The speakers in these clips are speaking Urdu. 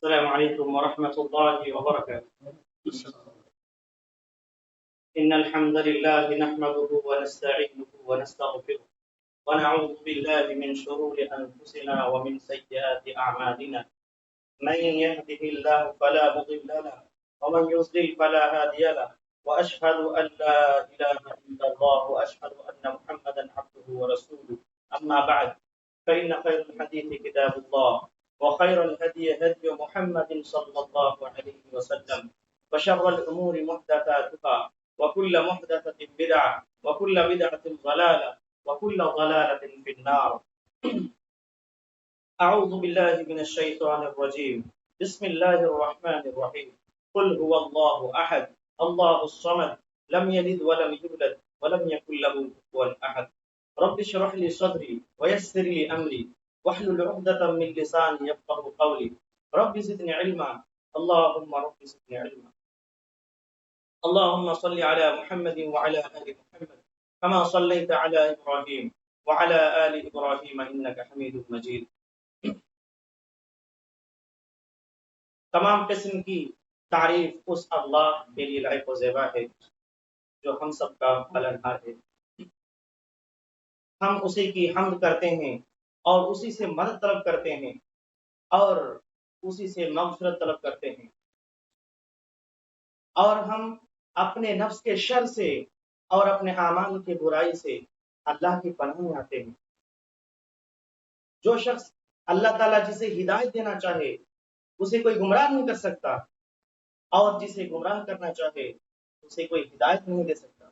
السلام عليكم ورحمة الله وبركاته. إن الحمد لله نحمده ونستعينه ونستغفره ونعوذ بالله من شرور أنفسنا ومن سيئات أعمالنا. من يهده الله فلا مضل له ومن يضلل فلا هادي له وأشهد أن لا إله إلا الله وأشهد أن محمدا عبده ورسوله. أما بعد فإن خير الحديث كتاب الله وخير الهدي هدي محمد صلى الله عليه وسلم وشر الأمور محدثاتها وكل محدثة بدعة وكل بدعة ضلالة وكل ضلالة في النار. أعوذ بالله من الشيطان الرجيم. بسم الله الرحمن الرحيم. قل هو الله أحد الله الصمد لم يلد ولم يولد ولم يكن له كفوا أحد. رب اشرح لي صدري ويسر لي أمري واحلل عقدة من لساني يفقهوا قولي. رب زدني علما اللهم رب زدني علما. اللهم صل على محمد وعلى آل محمد كما صليت على إبراهيم وعلى آل إبراهيم إنك حميد مجيد. تمام قسم کی تعریف اس اللہ کے لیے لائق و زیبا ہے جو ہم سب کا پالنہار ہے. ہم اسی کی حمد کرتے ہیں اور اسی سے مدد طلب کرتے ہیں اور اسی سے مغفرت طلب کرتے ہیں، اور ہم اپنے نفس کے شر سے اور اپنے اعمال کی برائی سے اللہ کی پناہ میں آتے ہیں. جو شخص اللہ تعالیٰ جسے ہدایت دینا چاہے اسے کوئی گمراہ نہیں کر سکتا، اور جسے گمراہ کرنا چاہے اسے کوئی ہدایت نہیں دے سکتا.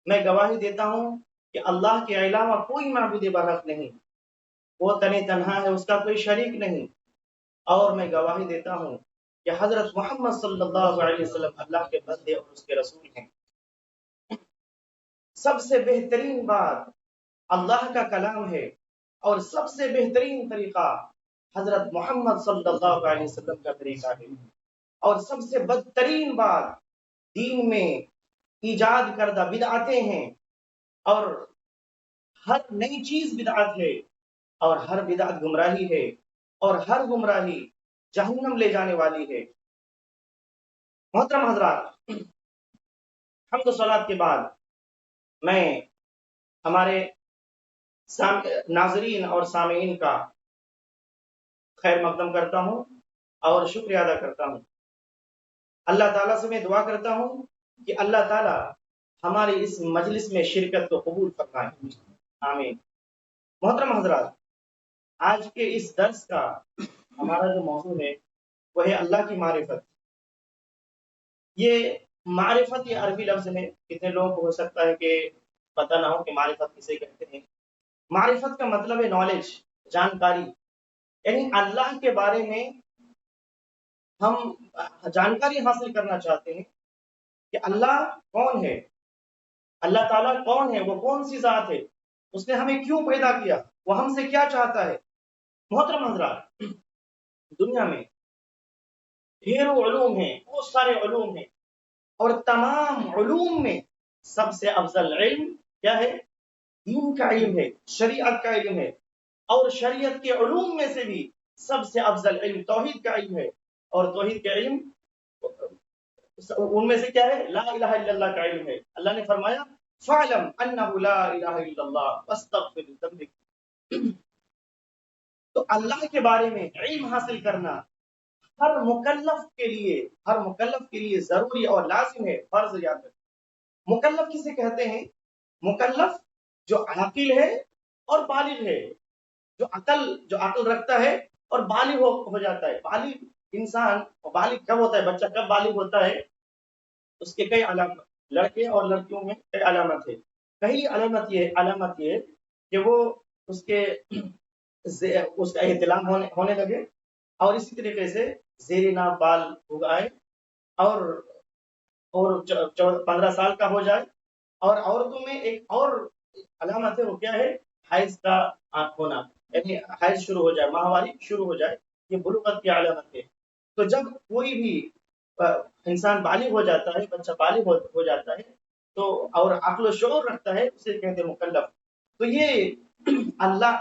میں گواہی دیتا ہوں کہ اللہ کے علاوہ کوئی معبود برحق نہیں، وہ تنہا ہے، اس کا کوئی شریک نہیں. اور میں گواہی دیتا ہوں کہ حضرت محمد صلی اللہ علیہ وسلم اللہ کے بندے اور اس کے رسول ہیں. سب سے بہترین بات اللہ کا کلام ہے، اور سب سے بہترین طریقہ حضرت محمد صلی اللہ علیہ وسلم کا طریقہ ہے. اور سب سے بدترین بات دین میں ایجاد کردہ بدعتیں ہیں، اور ہر نئی چیز بدعت ہے، اور ہر بدعت گمراہی ہے، اور ہر گمراہی جہنم لے جانے والی ہے. محترم حضرات، حمد و صلوات کے بعد میں ہمارے ناظرین اور سامعین کا خیر مقدم کرتا ہوں اور شکریہ ادا کرتا ہوں. اللہ تعالیٰ سے میں دعا کرتا ہوں کہ اللہ تعالیٰ ہماری اس مجلس میں شرکت کو قبول فرمائے. آمین. محترم حضرات، آج کے اس درس کا ہمارا جو موضوع ہے وہ ہے اللہ کی معرفت. یہ معرفت یہ عربی لفظ ہے. کتنے لوگوں کو ہو سکتا ہے کہ پتہ نہ ہو کہ معرفت کسے کہتے ہیں. معرفت کا مطلب ہے نالج، جانکاری. یعنی اللہ کے بارے میں ہم جانکاری حاصل کرنا چاہتے ہیں کہ اللہ کون ہے، اللہ تعالیٰ کون ہے، وہ کون سی ذات ہے، اس نے ہمیں کیوں پیدا کیا، وہ ہم سے کیا چاہتا ہے. محترم حضرات، دنیا میں ڈھیروں علوم ہیں، بہت سارے علوم ہیں، اور تمام علوم میں سب سے افضل علم کیا ہے؟ دین کا علم ہے، شریعت کا علم ہے. اور شریعت کے علوم میں سے بھی سب سے افضل علم توحید کا علم ہے. اور توحید کا علم ان میں سے کیا ہے؟ لا الہ الا اللہ کا علم ہے. اللہ نے فرمایا فَاعْلَمْ أَنَّهُ لَا إِلَهَ إِلَّا اللَّهُ وَاسْتَغْفِرْ لِذَنبِكَ. تو اللہ کے بارے میں علم حاصل کرنا ہر مکلف کے لیے ضروری اور لازم ہے، فرض یاد رکھیں. مکلف کسے کہتے ہیں؟ مکلف جو عاقل ہے اور بالغ ہے، جو عقل رکھتا ہے اور بالغ ہو جاتا ہے. بالغ انسان بالغ کب ہوتا ہے؟ بچہ کب بالغ ہوتا ہے؟ اس کے کئی علامت، لڑکے اور لڑکیوں میں کئی علامت ہے. پہلی علامت یہ کہ وہ اس کا احتلام ہونے لگے، اور اسی طریقے سے زیر ناف بال اگائے، اور 15 سال کا ہو جائے. اور عورتوں میں ایک اور علامت ہے، وہ کیا ہے؟ حیض کا ہونا، یعنی حیض شروع ہو جائے، ماہواری شروع ہو جائے. یہ بلوغت کی علامت ہے. تو جب کوئی بھی انسان بالغ ہو جاتا ہے، بچہ بالغ ہو جاتا ہے، تو اور عقل و شعور رکھتا ہے، اسے کہتے ہیں مکلف. تو یہ اللہ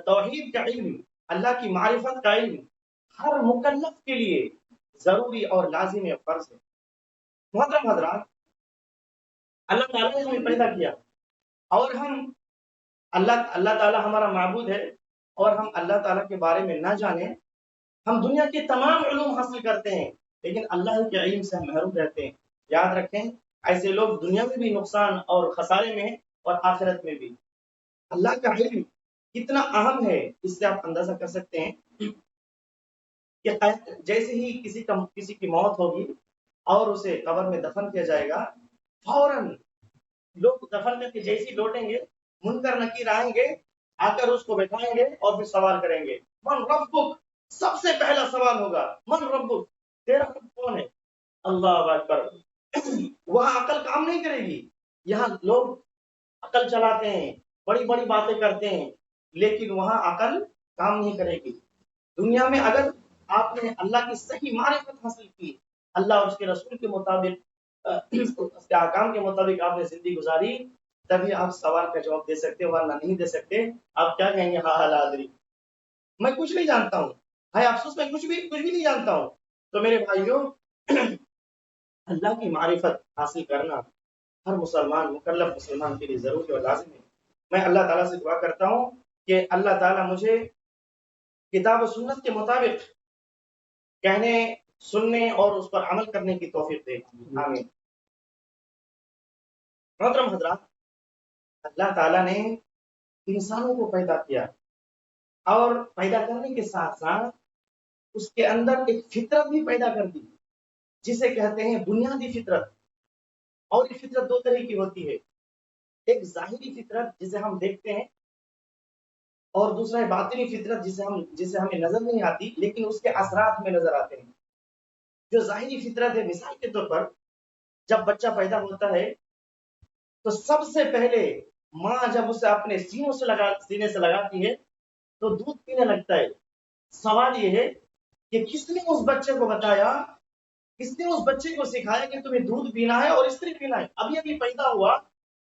توحید کا علم، اللہ کی معرفت کا علم ہر مکلف کے لیے ضروری اور لازم فرض ہے۔ محترم حضرات، اللہ تعالیٰ نے ہمیں پیدا کیا اور ہم اللہ تعالیٰ ہمارا معبود ہے، اور ہم اللہ تعالیٰ کے بارے میں نہ جانیں، ہم دنیا کے تمام علوم حاصل کرتے ہیں لیکن اللہ کے علم سے ہم محروم رہتے ہیں۔ یاد رکھیں، ایسے لوگ دنیا میں بھی نقصان اور خسارے میں ہیں اور آخرت میں بھی۔ اللہ کا علم کتنا اہم ہے اس سے آپ اندازہ کر سکتے ہیں کہ جیسے ہی کسی کی موت ہوگی اور اسے قبر میں دفن کیا جائے گا، فوراً لوگ دفن کر کے جیسے ہی لوٹیں گے، منکر نکیر آئیں گے، آ کر اس کو بیٹھائیں گے اور پھر سوال کریں گے، من ربک، سب سے پہلا سوال ہوگا من ربک، تیرا رب کون ہے؟ اللہ اکبر۔ وہاں عقل کام نہیں کرے گی، یہاں لوگ عقل چلاتے ہیں، بڑی بڑی باتیں کرتے ہیں، لیکن وہاں عقل کام نہیں کرے گی۔ دنیا میں اگر آپ نے اللہ کی صحیح معرفت حاصل کی، اللہ اور اس کے رسول کے مطابق، اس کے احکام کے مطابق آپ نے زندگی گزاری، تبھی آپ سوال کا جواب دے سکتے، ورنہ نہیں دے سکتے۔ آپ کیا کہیں گے؟ ہاں ہاں لادری، میں کچھ نہیں جانتا ہوں، ہے افسوس میں کچھ بھی نہیں جانتا ہوں۔ تو میرے بھائیوں، اللہ کی معرفت حاصل کرنا ہر مسلمان، مکلف مسلمان کے لیے ضروری اور لازم ہے۔ میں اللہ تعالیٰ سے دعا کرتا ہوں کہ اللہ تعالیٰ مجھے کتاب و سنت کے مطابق کہنے، سننے اور اس پر عمل کرنے کی توفیق دے، آمین۔ محترم حضرات، اللہ تعالیٰ نے انسانوں کو پیدا کیا اور پیدا کرنے کے ساتھ ساتھ اس کے اندر ایک فطرت بھی پیدا کر دی، جسے کہتے ہیں بنیادی فطرت۔ اور یہ فطرت دو طرح کی ہوتی ہے، ایک ظاہری فطرت جسے ہم دیکھتے ہیں، اور دوسرا ہے باطنی فطرت جسے ہمیں نظر نہیں آتی لیکن اس کے اثرات ہمیں نظر آتے ہیں۔ جو ظاہری فطرت ہے، مثال کے طور پر جب بچہ پیدا ہوتا ہے تو سب سے پہلے ماں جب اسے اپنے سینے سے لگاتی ہے تو دودھ پینے لگتا ہے۔ سوال یہ ہے کہ کس نے اس بچے کو بتایا، کس نے اس بچے کو سکھایا کہ تمہیں دودھ پینا ہے اور اس طرح پینا ہے؟ ابھی ابھی پیدا ہوا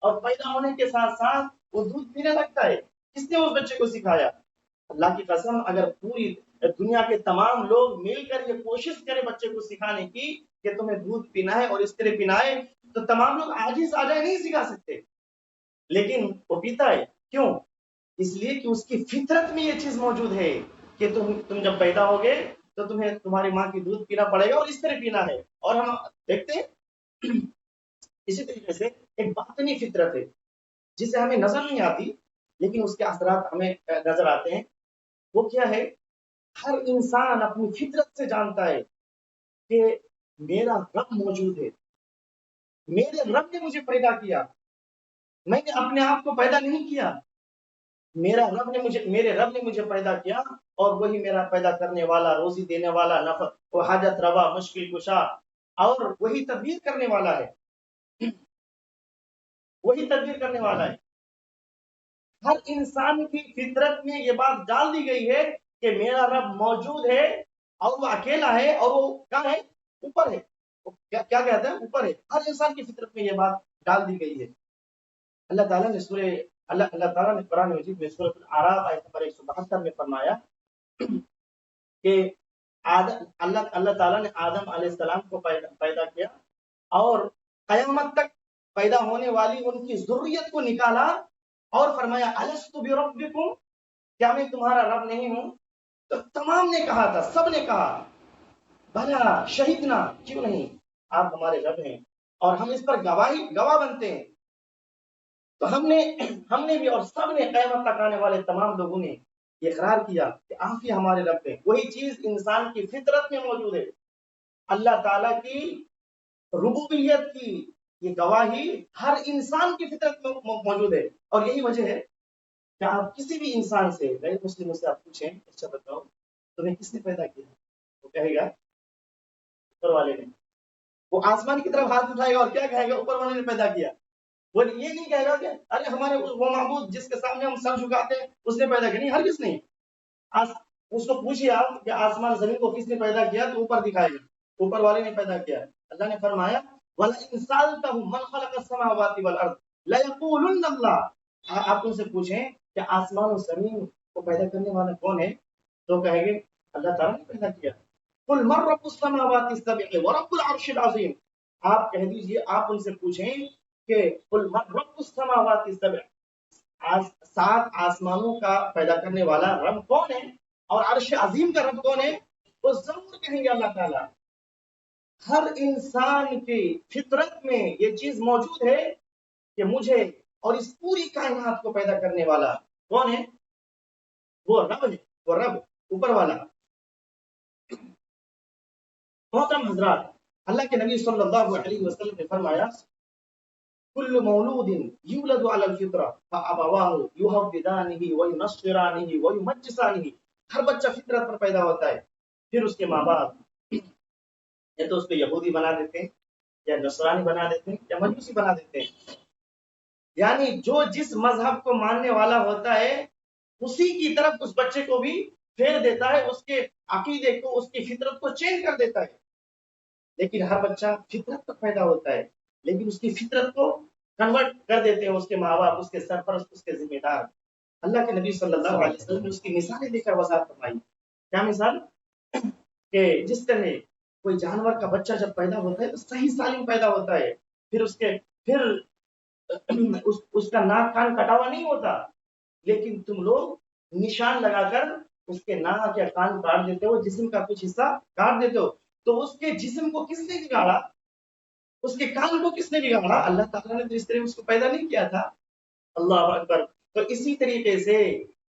اور پیدا ہونے کے ساتھ ساتھ وہ دودھ پینے لگتا ہے، کس نے اس بچے کو سکھایا؟ اللہ کی قسم، اگر پوری دنیا کے تمام لوگ مل کر یہ کوشش کریں بچے کو سکھانے کی کہ تمہیں دودھ پینا ہے اور اس طرح پینا ہے، تو تمام لوگ آج ہی ساجائے نہیں سکھا سکتے، لیکن وہ پیتا ہے۔ کیوں؟ اس لیے کہ اس کی فطرت میں یہ چیز موجود ہے کہ تم جب پیدا ہوگے تو تمہیں تمہاری ماں کی دودھ پینا پڑے گا اور اس طرح پینا ہے۔ اور ہم دیکھتے ہیں اسی طریقے سے ایک باطنی فطرت ہے جسے ہمیں نظر نہیں آتی لیکن اس کے اثرات ہمیں نظر آتے ہیں۔ وہ کیا ہے؟ ہر انسان اپنی فطرت سے جانتا ہے کہ میرا رب موجود ہے، میرے رب نے مجھے پیدا کیا، میں نے اپنے آپ کو پیدا نہیں کیا، میرے رب نے مجھے پیدا کیا، اور وہی میرا پیدا کرنے والا، روزی دینے والا، نفع و حاجت روا، مشکل کشا، اور وہی تدبیر کرنے والا ہے، وہی تدبیر کرنے والا ہے۔ ہر انسان کی فطرت میں یہ بات ڈال دی گئی ہے کہ میرا رب موجود ہے اور وہ اکیلا ہے، اور وہ کیا ہے؟ اوپر ہے۔ کیا کہتا ہے؟ اوپر ہے۔ ہر انسان کی فطرت میں یہ بات ڈال دی گئی ہے۔ اللہ تعالیٰ نے اللہ تعالیٰ نے قرآن مجید میں سورۃ الاعراف آیت نمبر 172 میں فرمایا کہ اللہ تعالیٰ نے آدم علیہ السلام کو پیدا کیا اور قیامت تک پیدا ہونے والی ان کی ذریت کو نکالا اور فرمایا الست بربکم، کیا میں تمہارا رب نہیں ہوں؟ تو تمام نے کہا تھا، سب نے کہا بھلا شہیدنا، کیوں نہیں، آپ ہمارے رب ہیں اور ہم اس پر گواہ بنتے ہیں۔ تو ہم نے بھی اور سب نے، قیامت تک آنے والے تمام لوگوں نے یہ اقرار کیا کہ آپ ہی ہمارے رب ہیں۔ وہی چیز انسان کی فطرت میں موجود ہے۔ اللہ تعالیٰ کی ربوبیت کی یہ گواہی ہر انسان کی فطرت میں موجود ہے، اور یہی وجہ ہے کہ آپ کسی بھی انسان سے، غیر مسلموں سے آپ پوچھیں، اچھا بتاؤ تمہیں کس نے پیدا کیا؟ وہ کہے گا اوپر والے نے۔ وہ آسمان کی طرف ہاتھ اٹھائے گا اور کیا کہے گا؟ اوپر والے نے پیدا کیا۔ وہ یہ نہیں کہے گا کہ ارے ہمارے وہ معبود جس کے سامنے ہم سر جھکاتے ہیں اس نے پیدا کیا، نہیں، ہرگز نہیں۔ اس کو پوچھیے آپ کہ آسمان زمین کو کس نے پیدا کیا، تو اوپر دکھائے گا اوپر والے نے پیدا کیا۔ اللہ نے فرمایا وَلَئِن سَأَلْتَهُم مَّنْ خَلَقَ السَّمَاوَاتِ وَالْأَرْضَ لَيَقُولُنَّ اللَّهُ، آپ ان سے پوچھیں کہ آسمان و زمین کو پیدا کرنے والا کون ہے، تو کہیں گے اللہ تعالیٰ نے پیدا کیا. قل من رب السماوات السبع ورب العرش العظیم. آپ کہہ دیجئے، آپ ان سے پوچھیں کہ قل من رب السماوات السبع، سات آسمانوں کا پیدا کرنے والا رب کون ہے اور عرش عظیم کا رب کون ہے؟ وہ ضرور کہیں گے اللہ تعالیٰ. ہر انسان کی فطرت میں یہ چیز موجود ہے کہ مجھے اور اس پوری کائنات کو پیدا کرنے والا کون ہے؟ وہ رب ہے، وہ رب اوپر والا. محترم حضرات، اللہ کے نبی صلی اللہ علیہ وسلم نے فرمایا کل مولود یولد علی الفطرہ فابواہ یہودانہ وینصرانہ ویمجسانہ. ہر بچہ فطرت پر پیدا ہوتا ہے، پھر اس کے ماں باپ یا تو اس کو یہودی بنا دیتے ہیں، یا نصرانی بنا دیتے ہیں، یا مجوسی بنا دیتے ہیں. یعنی جو جس مذہب کو ماننے والا ہوتا ہے اسی کی طرف اس بچے کو بھی پھیر دیتا ہے، اس کے عقیدے کو، اس کی فطرت کو چینج کر دیتا ہے. لیکن ہر بچہ فطرت پر پیدا ہوتا ہے، لیکن اس کی فطرت کو کنورٹ کر دیتے ہیں اس کے ماں باپ، اس کے سرپرست، اس کے ذمہ دار. اللہ کے نبی صلی اللہ علیہ وسلم نے اس کی مثالیں دے کر وضاحت فرمائی. کیا مثال؟ کہ جس طرح کوئی جانور کا بچہ جب پیدا ہوتا ہے تو صحیح سالم پیدا ہوتا ہے، پھر اس کا ناک کان کٹا ہوا نہیں ہوتا، لیکن تم لوگ نشان لگا کر اس کے ناک یا کان کاٹ دیتے ہو، جسم کا کچھ حصہ کاٹ دیتے ہو. تو اس کے جسم کو کس نے بگاڑا؟ اس کے کان کو کس نے بگاڑا؟ اللہ تعالیٰ نے تو اس طرح اس کو پیدا نہیں کیا تھا. اللہ اکبر. تو اسی طریقے سے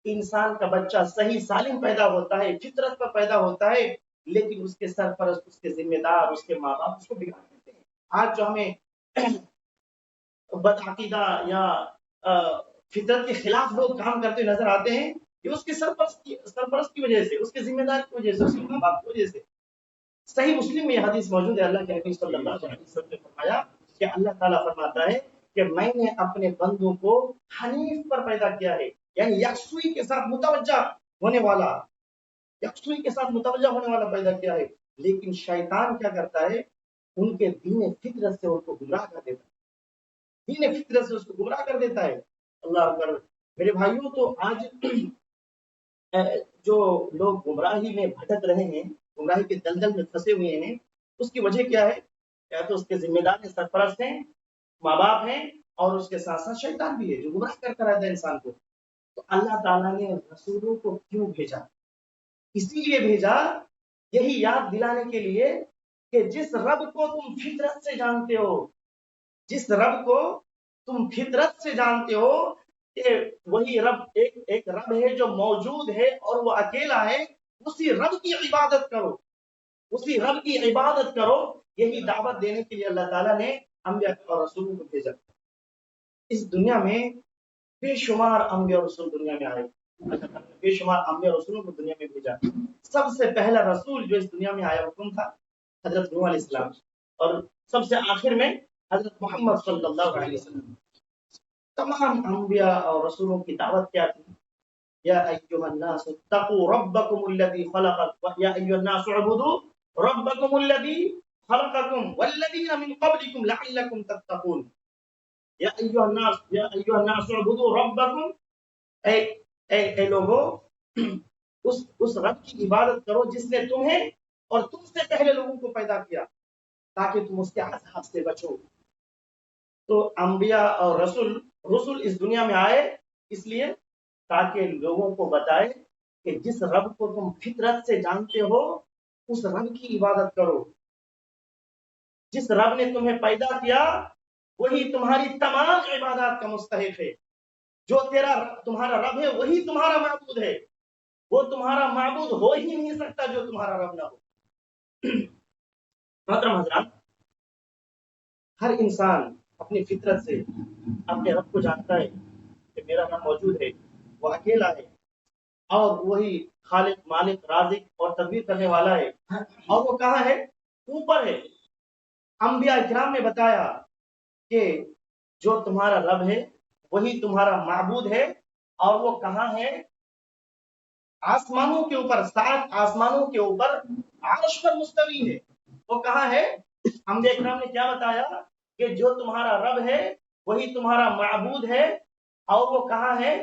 انسان کا بچہ صحیح سالم پیدا ہوتا ہے، فطرت پر پیدا ہوتا ہے، لیکن اس کے سرپرست، اس کے ذمہ دار، اس کے ماں باپ اس کو بگاڑ دیتے ہیں. آج جو ہمیں بدعقیدہ یا فطرت کے خلاف لوگ کام کرتے نظر آتے ہیں، یہ اس کے سرپرست کی وجہ سے، اس کے ذمہ دار کی وجہ سے، اس کے ماں باپ کی وجہ سے. صحیح مسلم میں یہ حدیث موجود ہے. اللہ کے نبی صلی اللہ علیہ وسلم نے فرمایا کہ اللہ تعالیٰ فرماتا ہے کہ میں نے اپنے بندوں کو حنیف پر پیدا کیا ہے، یعنی یکسوئی کے ساتھ متوجہ ہونے والا، یکسوئی کے ساتھ متوجہ ہونے والا پیدا کیا ہے. لیکن شیطان کیا کرتا ہے؟ ان کے دین فطرت سے ان کو گمراہ کر دیتا ہے، دین فطرت سے اس کو گمراہ کر دیتا ہے. اللہ اکبر. میرے بھائیوں، تو آج جو لوگ گمراہی میں بھٹک رہے ہیں، گمراہی کے دلدل میں پھنسے ہوئے ہیں، اس کی وجہ کیا ہے؟ یا تو اس کے ذمہ دار سرپرست ہیں، ماں باپ ہیں، اور اس کے ساتھ ساتھ شیطان بھی ہے جو گمراہ کرتا رہتا ہے انسان کو. تو اللہ تعالیٰ نے رسولوں کو کیوں بھیجا؟ اسی لیے بھیجا، یہی یاد دلانے کے لیے کہ جس رب کو تم فطرت سے جانتے ہو، جس رب کو تم فطرت سے جانتے ہو کہ وہی رب ایک رب ہے جو موجود ہے اور وہ اکیلا ہے، اسی رب کی عبادت کرو، اسی رب کی عبادت کرو. یہی دعوت دینے کے لیے اللہ تعالیٰ نے انبیاء اور رسولوں کو بھیجا. اس دنیا میں بے شمار انبیاء اور رسول دنیا میں آئے، بے شمار انبیاء اور رسولوں کو دنیا میں بھیجا. سب سے پہلا رسول جو اس دنیا میں آیا وہ کون تھا؟ حضرت نوح علیہ السلام. اور سب سے آخر میں حضرت محمد صلی اللہ علیہ وسلم. تمام انبیاء اور رسولوں کی دعوت کیا تھی؟ یا ایھا الناس اتقوا ربکم الذی خلقکم، یا ایھا الناس اعبدوا ربکم الذی خلقکم والذین من قبلکم لعلکم تتقون. یا ایھا الناس اعبدوا ربکم، اے لوگوں، اس رب کی عبادت کرو جس نے تمہیں اور تم سے پہلے لوگوں کو پیدا کیا تاکہ تم اس کے عذاب سے بچو. تو انبیاء اور رسول اس دنیا میں آئے اس لیے تاکہ لوگوں کو بتائے کہ جس رب کو تم فطرت سے جانتے ہو اس رب کی عبادت کرو. جس رب نے تمہیں پیدا کیا وہی تمہاری تمام عبادات کا مستحق ہے. جو تمہارا رب ہے وہی تمہارا معبود ہے. وہ تمہارا معبود ہو ہی نہیں سکتا جو تمہارا رب نہ ہو. محترم حضرات، ہر انسان اپنی فطرت سے اپنے رب کو جانتا ہے کہ میرا رب موجود ہے، وہ اکیلا ہے، اور وہی خالق، مالک، رازق اور تدبیر کرنے والا ہے. اور وہ کہاں ہے؟ اوپر ہے. انبیاء کرام نے بتایا کہ جو تمہارا رب ہے وہی تمہارا معبود ہے، اور وہ کہاں ہے؟ آسمانوں کے اوپر، 7 آسمانوں کے اوپر عرش پر مستوی ہے. وہ کہاں ہے؟ انبیاء کرام نے کیا بتایا کہ جو تمہارا رب ہے وہی تمہارا معبود ہے، اور وہ کہاں ہے؟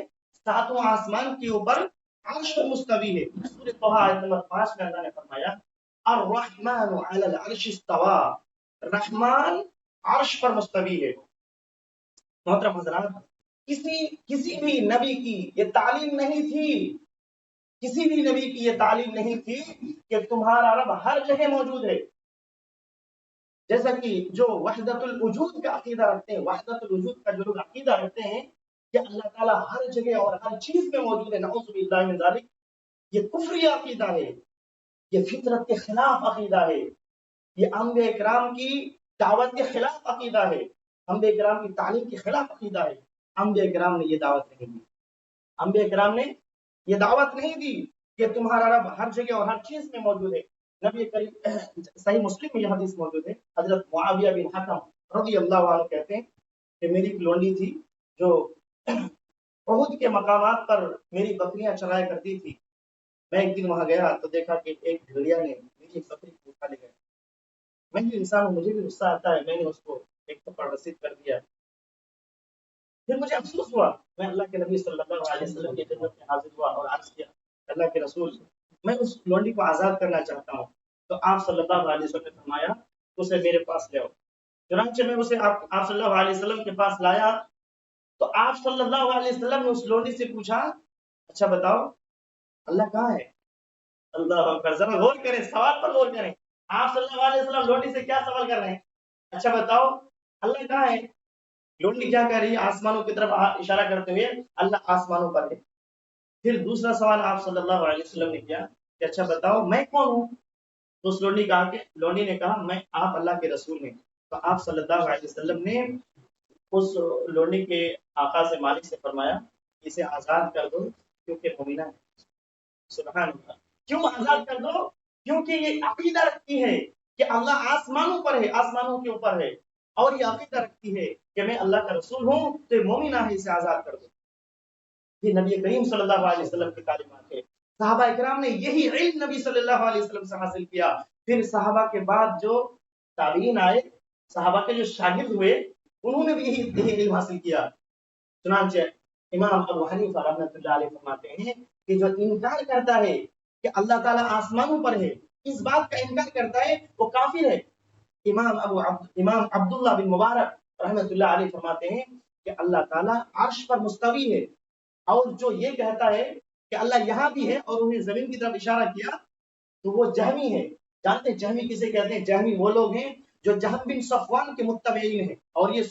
7 آسمان کے اوپر عرش پر مستوی ہے. سورہ طہ آیت نمبر 5 میں اللہ نے فرمایا الرحمن علی العرش استوى، رحمان عرش پر مستوی ہے. محترم حضرات، کسی بھی نبی کی یہ تعلیم نہیں تھی، کسی بھی نبی کی یہ تعلیم نہیں تھی کہ تمہارا رب ہر جگہ موجود ہے. جیسا کہ جو وحدت الوجود کا عقیدہ رکھتے ہیں، وحدت الوجود کا جو لوگ عقیدہ رکھتے ہیں کہ اللہ تعالیٰ ہر جگہ اور ہر چیز میں موجود ہے، نعوذ باللہ من ذالک، یہ کفری عقیدہ ہے، یہ فطرت کے خلاف عقیدہ ہے، یہ انبیاء کرام کی دعوت کے خلاف عقیدہ ہے، انبیاء کرام کی تعلیم کے خلاف عقیدہ ہے. انبیاء کرام نے یہ دعوت نہیں دی، انبیاء کرام نے یہ دعوت نہیں دی کہ تمہارا رب ہر جگہ اور ہر چیز میں موجود ہے. نبی کریم صحیح مسلم میں یہ حدیث موجود ہے، حضرت معاویہ بن حکم رضی اللہ عنہ کہتے ہیں کہ میری ایک لونڈی تھی جو احد کے مقامات پر میری بکریاں چرایا کرتی تھی. میں ایک دن وہاں گیا تو دیکھا کہ ایک بھیڑیا نے میری بکری کو اٹھا لے گیا. میں بھی انسان ہوں، مجھے بھی غصہ آتا ہے، میں نے اس کو ایک تھپڑ رسید کر دیا. پھر مجھے افسوس ہوا، میں اللہ کے نبی صلی اللہ علیہ وسلم کی خدمت میں حاضر ہوا اور عرض کیا اللہ کے رسول میں اس لونڈی کو آزاد کرنا چاہتا ہوں. تو آپ صلی اللہ علیہ وسلم نے فرمایا اسے میرے پاس لے آؤ. چنانچہ میں اسے آپ صلی اللہ علیہ وسلم کے پاس لایا تو آپ صلی اللہ علیہ وسلم نے اس لونڈی سے پوچھا اچھا بتاؤ اللہ کہاں ہے؟ اللہ اکبر، ذرا غور کریں، سوال پر غور کریں. آپ صلی اللہ علیہ وسلم لونڈی سے کیا سوال کر رہے ہیں؟ اچھا بتاؤ اللہ کہاں ہے؟ لونڈی کیا کہہ رہی ہے؟ آسمانوں کی طرف اشارہ کرتے ہوئے اللہ آسمانوں پر ہے. پھر دوسرا سوال آپ صلی اللہ علیہ وسلم نے کیا کہ اچھا بتاؤ میں کون ہوں؟ تو اس لونڈی نے کہا میں آپ اللہ کے رسول ہیں. تو آپ صلی اللہ علیہ وسلم نے اس لونڈی کے آقا سے مالک سے فرمایا اسے آزاد کر دو کیونکہ مومنہ ہے. سبحان اللہ. کیوں آزاد کر دو؟ کیونکہ یہ عقیدہ رکھتی ہے کہ اللہ آسمانوں پر ہے، آسمانوں کے اوپر ہے، اور یہ عقیدہ رکھتی ہے کہ میں اللہ کا رسول ہوں تو یہ مومنہ ہے، اسے آزاد کر دو. یہ نبی کریم صلی اللہ علیہ وسلم کی تعلیمات ہے. صحابہ اکرام نے یہی علم نبی صلی اللہ علیہ وسلم سے حاصل کیا. پھر صحابہ کے بعد جو تابعین آئے، صحابہ کے جو شاگرد ہوئے، انہوں نے بھی یہی علم حاصل کیا. چنانچہ امام ابو حنیفہ رحمۃ اللہ علیہ فرماتے ہیں کہ جو انکار کرتا ہے کہ اللہ تعالیٰ آسمانوں پر ہے، اس بات کا انکار کرتا ہے وہ کافر ہے. امام عبداللہ بن مبارک رحمۃ اللہ علیہ فرماتے ہیں کہ اللہ تعالیٰ عرش پر مستوی ہے، اور جو یہ کہتا ہے کہ اللہ یہاں بھی ہے اور انہیں زمین کی طرف اشارہ کیا تو وہ جہمی ہے. جانتے ہیں جہمی کسے کہتے ہیں؟ جہمی وہ لوگ ہیں جو جہم بن صفوان کے متبعین ہیں اور یہ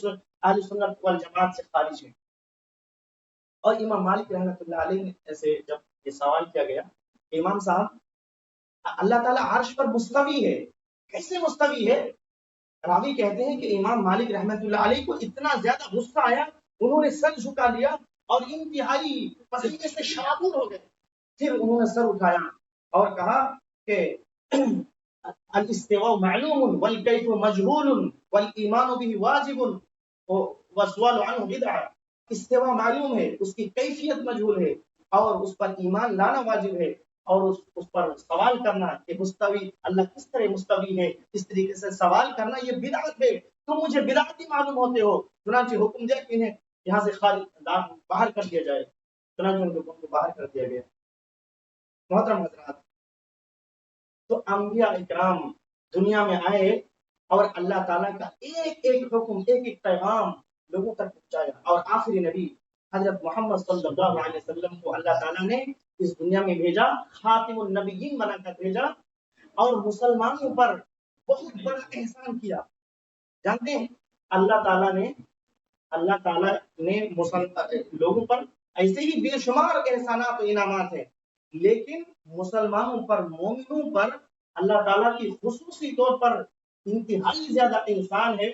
اہل سنت والجماعت سے خارج ہیں. اور امام مالک رحمۃ اللہ علیہ نے ایسے جب یہ سوال کیا گیا امام صاحب اللہ تعالیٰ عرش پر مستوی ہے، کیسے مستوی ہے؟ راوی کہتے ہیں کہ امام مالک رحمۃ اللہ علیہ کو اتنا زیادہ غصہ آیا، انہوں نے سر جھکا لیا اور انتہائی پسینے سے شابور ہو گئے. پھر انہوں نے سر اٹھایا اور کہا کہ الاستواء معلوم والکیف مجهول والایمان به واجب والسؤال عنه بدعہ. استوا معلوم ہے، اس کی کیفیت مجهول ہے اور اس پر ایمان لانا واجب ہے، اور اس پر سوال کرنا کہ مستوی اللہ کس طرح مستوی ہے اس طریقے سے سوال کرنا یہ بدعت ہے. تم مجھے بدعتی معلوم ہوتے ہو. چنانچہ حکم دیا کہ انہیں یہاں سے باہر کر دیا جائے. چنانچہ ان کو باہر کر دیا گیا. محترم حضرات، تو انبیاء اکرام دنیا میں آئے اور اللہ تعالیٰ کا ایک ایک حکم، ایک ایک پیغام لوگوں تک پہنچایا. اور آخری نبی حضرت محمد صلی اللہ علیہ وسلم کو اللہ تعالیٰ نے اس دنیا میں بھیجا، خاتم النبیین بنا کر بھیجا، اور مسلمانوں پر بہت بڑا احسان کیا. جانتے ہیں اللہ تعالیٰ نے لوگوں پر ایسے ہی بے شمار احسانات و انعامات ہیں، لیکن مسلمانوں پر، مومنوں پر اللہ تعالیٰ کی خصوصی طور پر انتہائی زیادہ احسان ہے.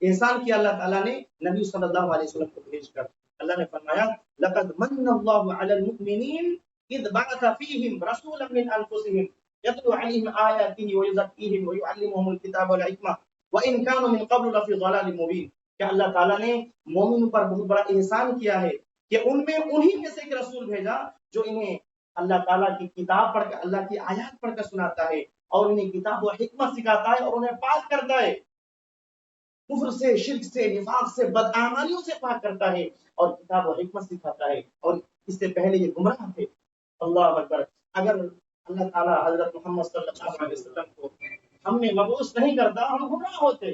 احسان کیا اللہ تعالیٰ نے نبی صلی اللہ علیہ وسلم کو بھیج کر. اللہ نے فرمایا لقد من اللہ علی المؤمنین اذ بعث فیہم رسولا من انفسہم یتلو علیہم آیاتہ ویزکیہم ویعلمہم الکتاب والحکمہ وان کانوا من قبل لفی ضلال مبین. کہ اللہ تعالیٰ نے مومنوں پر بہت بڑا احسان کیا ہے کہ ان میں انہی میں سے ایک رسول بھیجا جو انہیں اللہ تعالیٰ کی کتاب پڑھ کر، اللہ کی آیات پڑھ کر سناتا ہے اور انہیں کتاب و حکمت سکھاتا ہے اور انہیں پاک کرتا ہے، کفر سے، شرک سے، نفاق سے، بدعمالیوں سے پاک کرتا ہے اور کتاب و حکمت سکھاتا ہے. اور اس سے پہلے یہ گمراہ تھے اللہ اکبر. اگر اللہ تعالیٰ حضرت محمد صلی اللہ علیہ وسلم کو ہم نے مبعوث نہیں کرتا ہم گمراہ ہوتے.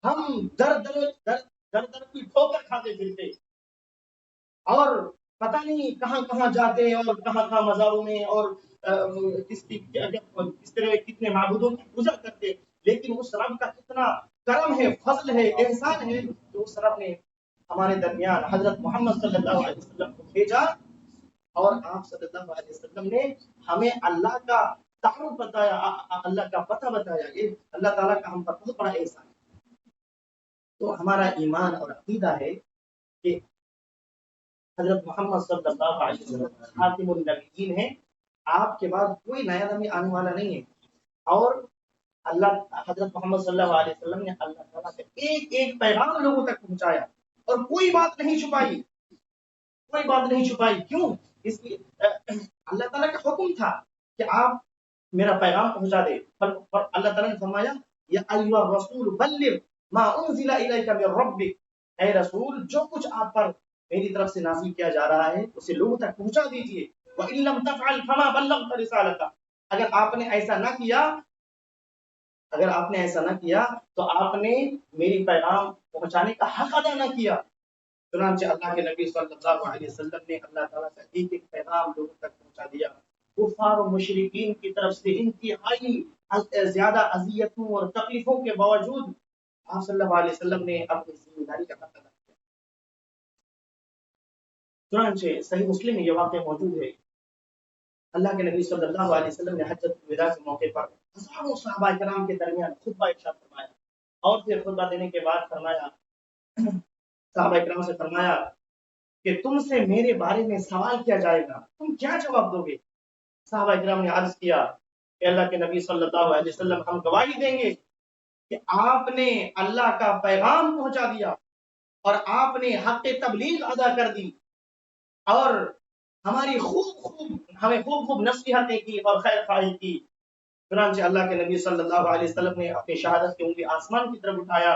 ہم در در در در در کی ٹھوکر کھاتے پھرتے اور پتہ نہیں کہاں کہاں جاتے اور کہاں کہاں مزاروں میں اور کس طرح کتنے معبودوں کی پوجا کرتے. لیکن اس رب کا کتنا کرم ہے، فضل ہے، احسان ہے کہ اس رب نے ہمارے درمیان حضرت محمد صلی اللہ علیہ وسلم کو بھیجا اور آپ صلی اللہ علیہ وسلم نے ہمیں اللہ کا تعارف بتایا، اللہ کا پتہ بتایا. یہ اللہ تعالیٰ کا ہم پر بہت بڑا احسان ہے. تو ہمارا ایمان اور عقیدہ ہے کہ حضرت محمد صلی اللہ علیہ وسلم خاتم النبیین ہیں. آپ کے بعد کوئی نیا نبی آنے والا نہیں ہے. اور اللہ حضرت محمد صلی اللہ علیہ وسلم نے اللہ تعالیٰ کا ایک ایک پیغام لوگوں تک پہنچایا اور کوئی بات نہیں چھپائی، کوئی بات نہیں چھپائی. کیوں؟ اس لیے اللہ تعالیٰ کا حکم تھا کہ آپ میرا پیغام پہنچا دے. پر اللہ تعالیٰ نے فرمایا یا ایھا الرسول بلغ ما انزل الیک من ربک، اے رسول جو کچھ آپ پر میری طرف سے نازل کیا جا رہا ہے اسے لوگوں تک پہنچا دیجیے. وَإِن لَّمْ تَفْعَلْ فَمَا بَلَّغْتَ رِسَالَتَهُ، اگر آپ نے ایسا نہ کیا، اگر آپ نے ایسا نہ کیا تو آپ نے میری پیغام پہنچانے کا حق ادا نہ کیا. چنانچہ اللہ کے نبی صلی اللہ علیہ وسلم نے اللہ تعالیٰ کا ایک ایک پیغام لوگوں تک پہنچا دیا. کفار و مشرکین کی طرف سے انتہائی زیادہ اذیتوں اور تکلیفوں کے باوجود آپ صلی اللہ علیہ وسلم نے اپنی ذمہ داری کا حق ادا کیا. چنانچہ صحیح مسلم میں یہ واقعہ موجود ہے. اللہ کے نبی صلی اللہ علیہ وسلم نے حجۃ الوداع کے موقع پر ہزاروں صحابہ کرام کے درمیان خطبہ ارشاد فرمایا اور پھر خطبہ دینے کے بعد فرمایا، صحابہ کرام سے فرمایا کہ تم سے میرے بارے میں سوال کیا جائے گا، تم کیا جواب دو گے؟ صحابہ کرام نے عرض کیا کہ اللہ کے نبی صلی اللہ علیہ وسلم ہم گواہی دیں گے کہ آپ نے اللہ کا پیغام پہنچا دیا اور آپ نے حق تبلیغ ادا کر دی اور ہماری ہمیں خوب نصیحتیں کی اور خیر خواہی کی. چنانچہ اللہ کے نبی صلی اللہ علیہ وسلم نے اپنی شہادت کی انگلی آسمان کی طرف اٹھایا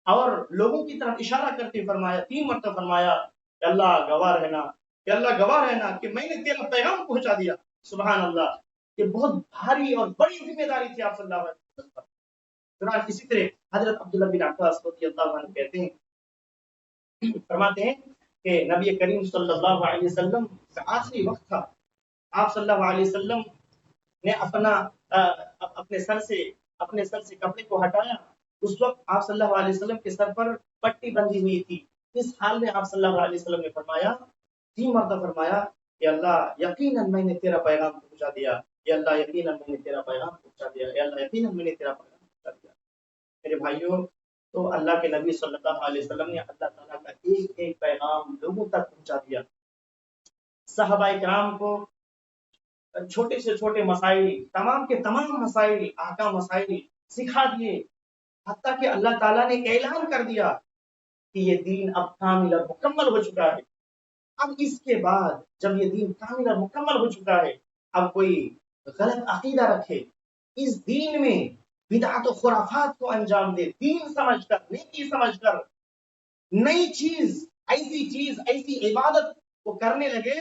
اور لوگوں کی طرف اشارہ کرتے فرمایا، 3 مرتبہ فرمایا کہ اللہ گواہ رہنا، کہ اللہ گواہ رہنا کہ میں نے تیرا پیغام پہنچا دیا. سبحان اللہ، یہ بہت بھاری اور بڑی ذمہ داری تھی آپ صلی اللہ علیہ وسلم پر. چنانچہ اسی طرح حضرت عبداللہ بن عباس رضی اللہ عنہ کہتے ہیں، فرماتے ہیں کہ نبی کریم صلی اللہ علیہ وسلم کا آخری وقت تھا. آپ صلی اللہ علیہ وسلم نے اپنے سر سے کپڑے کو ہٹایا. اس وقت آپ صلی اللہ علیہ وسلم کے سر پر پٹی بندھی ہوئی تھی. اس حال میں آپ صلی اللہ علیہ وسلم نے فرمایا، 3 مرتبہ فرمایا کہ اللہ یقیناً میں نے تیرا پیغام پہنچا دیا، یا اللہ یقیناً میں نے تیرا پیغام پہنچا دیا، یا اللہ یقیناً میں نے تیرا پیغام پہنچا دیا. میرے بھائیوں، تو اللہ کے نبی صلی اللہ علیہ وسلم نے اللہ تعالیٰ کا ایک ایک پیغام لوگوں تک پہنچا دیا. صحابہ کرام کو چھوٹے سے چھوٹے مسائل، تمام کے تمام مسائل، احکام مسائل سکھا دیے، حتیٰ کہ اللہ تعالیٰ نے اعلان کر دیا کہ یہ دین اب کامل اور مکمل ہو چکا ہے. اب اس کے بعد جب یہ دین کامل اور مکمل ہو چکا ہے، اب کوئی غلط عقیدہ رکھے، اس دین میں بدعت و خرافات کو انجام دے، دین سمجھ کر، نیکی سمجھ کر، نئی چیز، ایسی عبادت کو کرنے لگے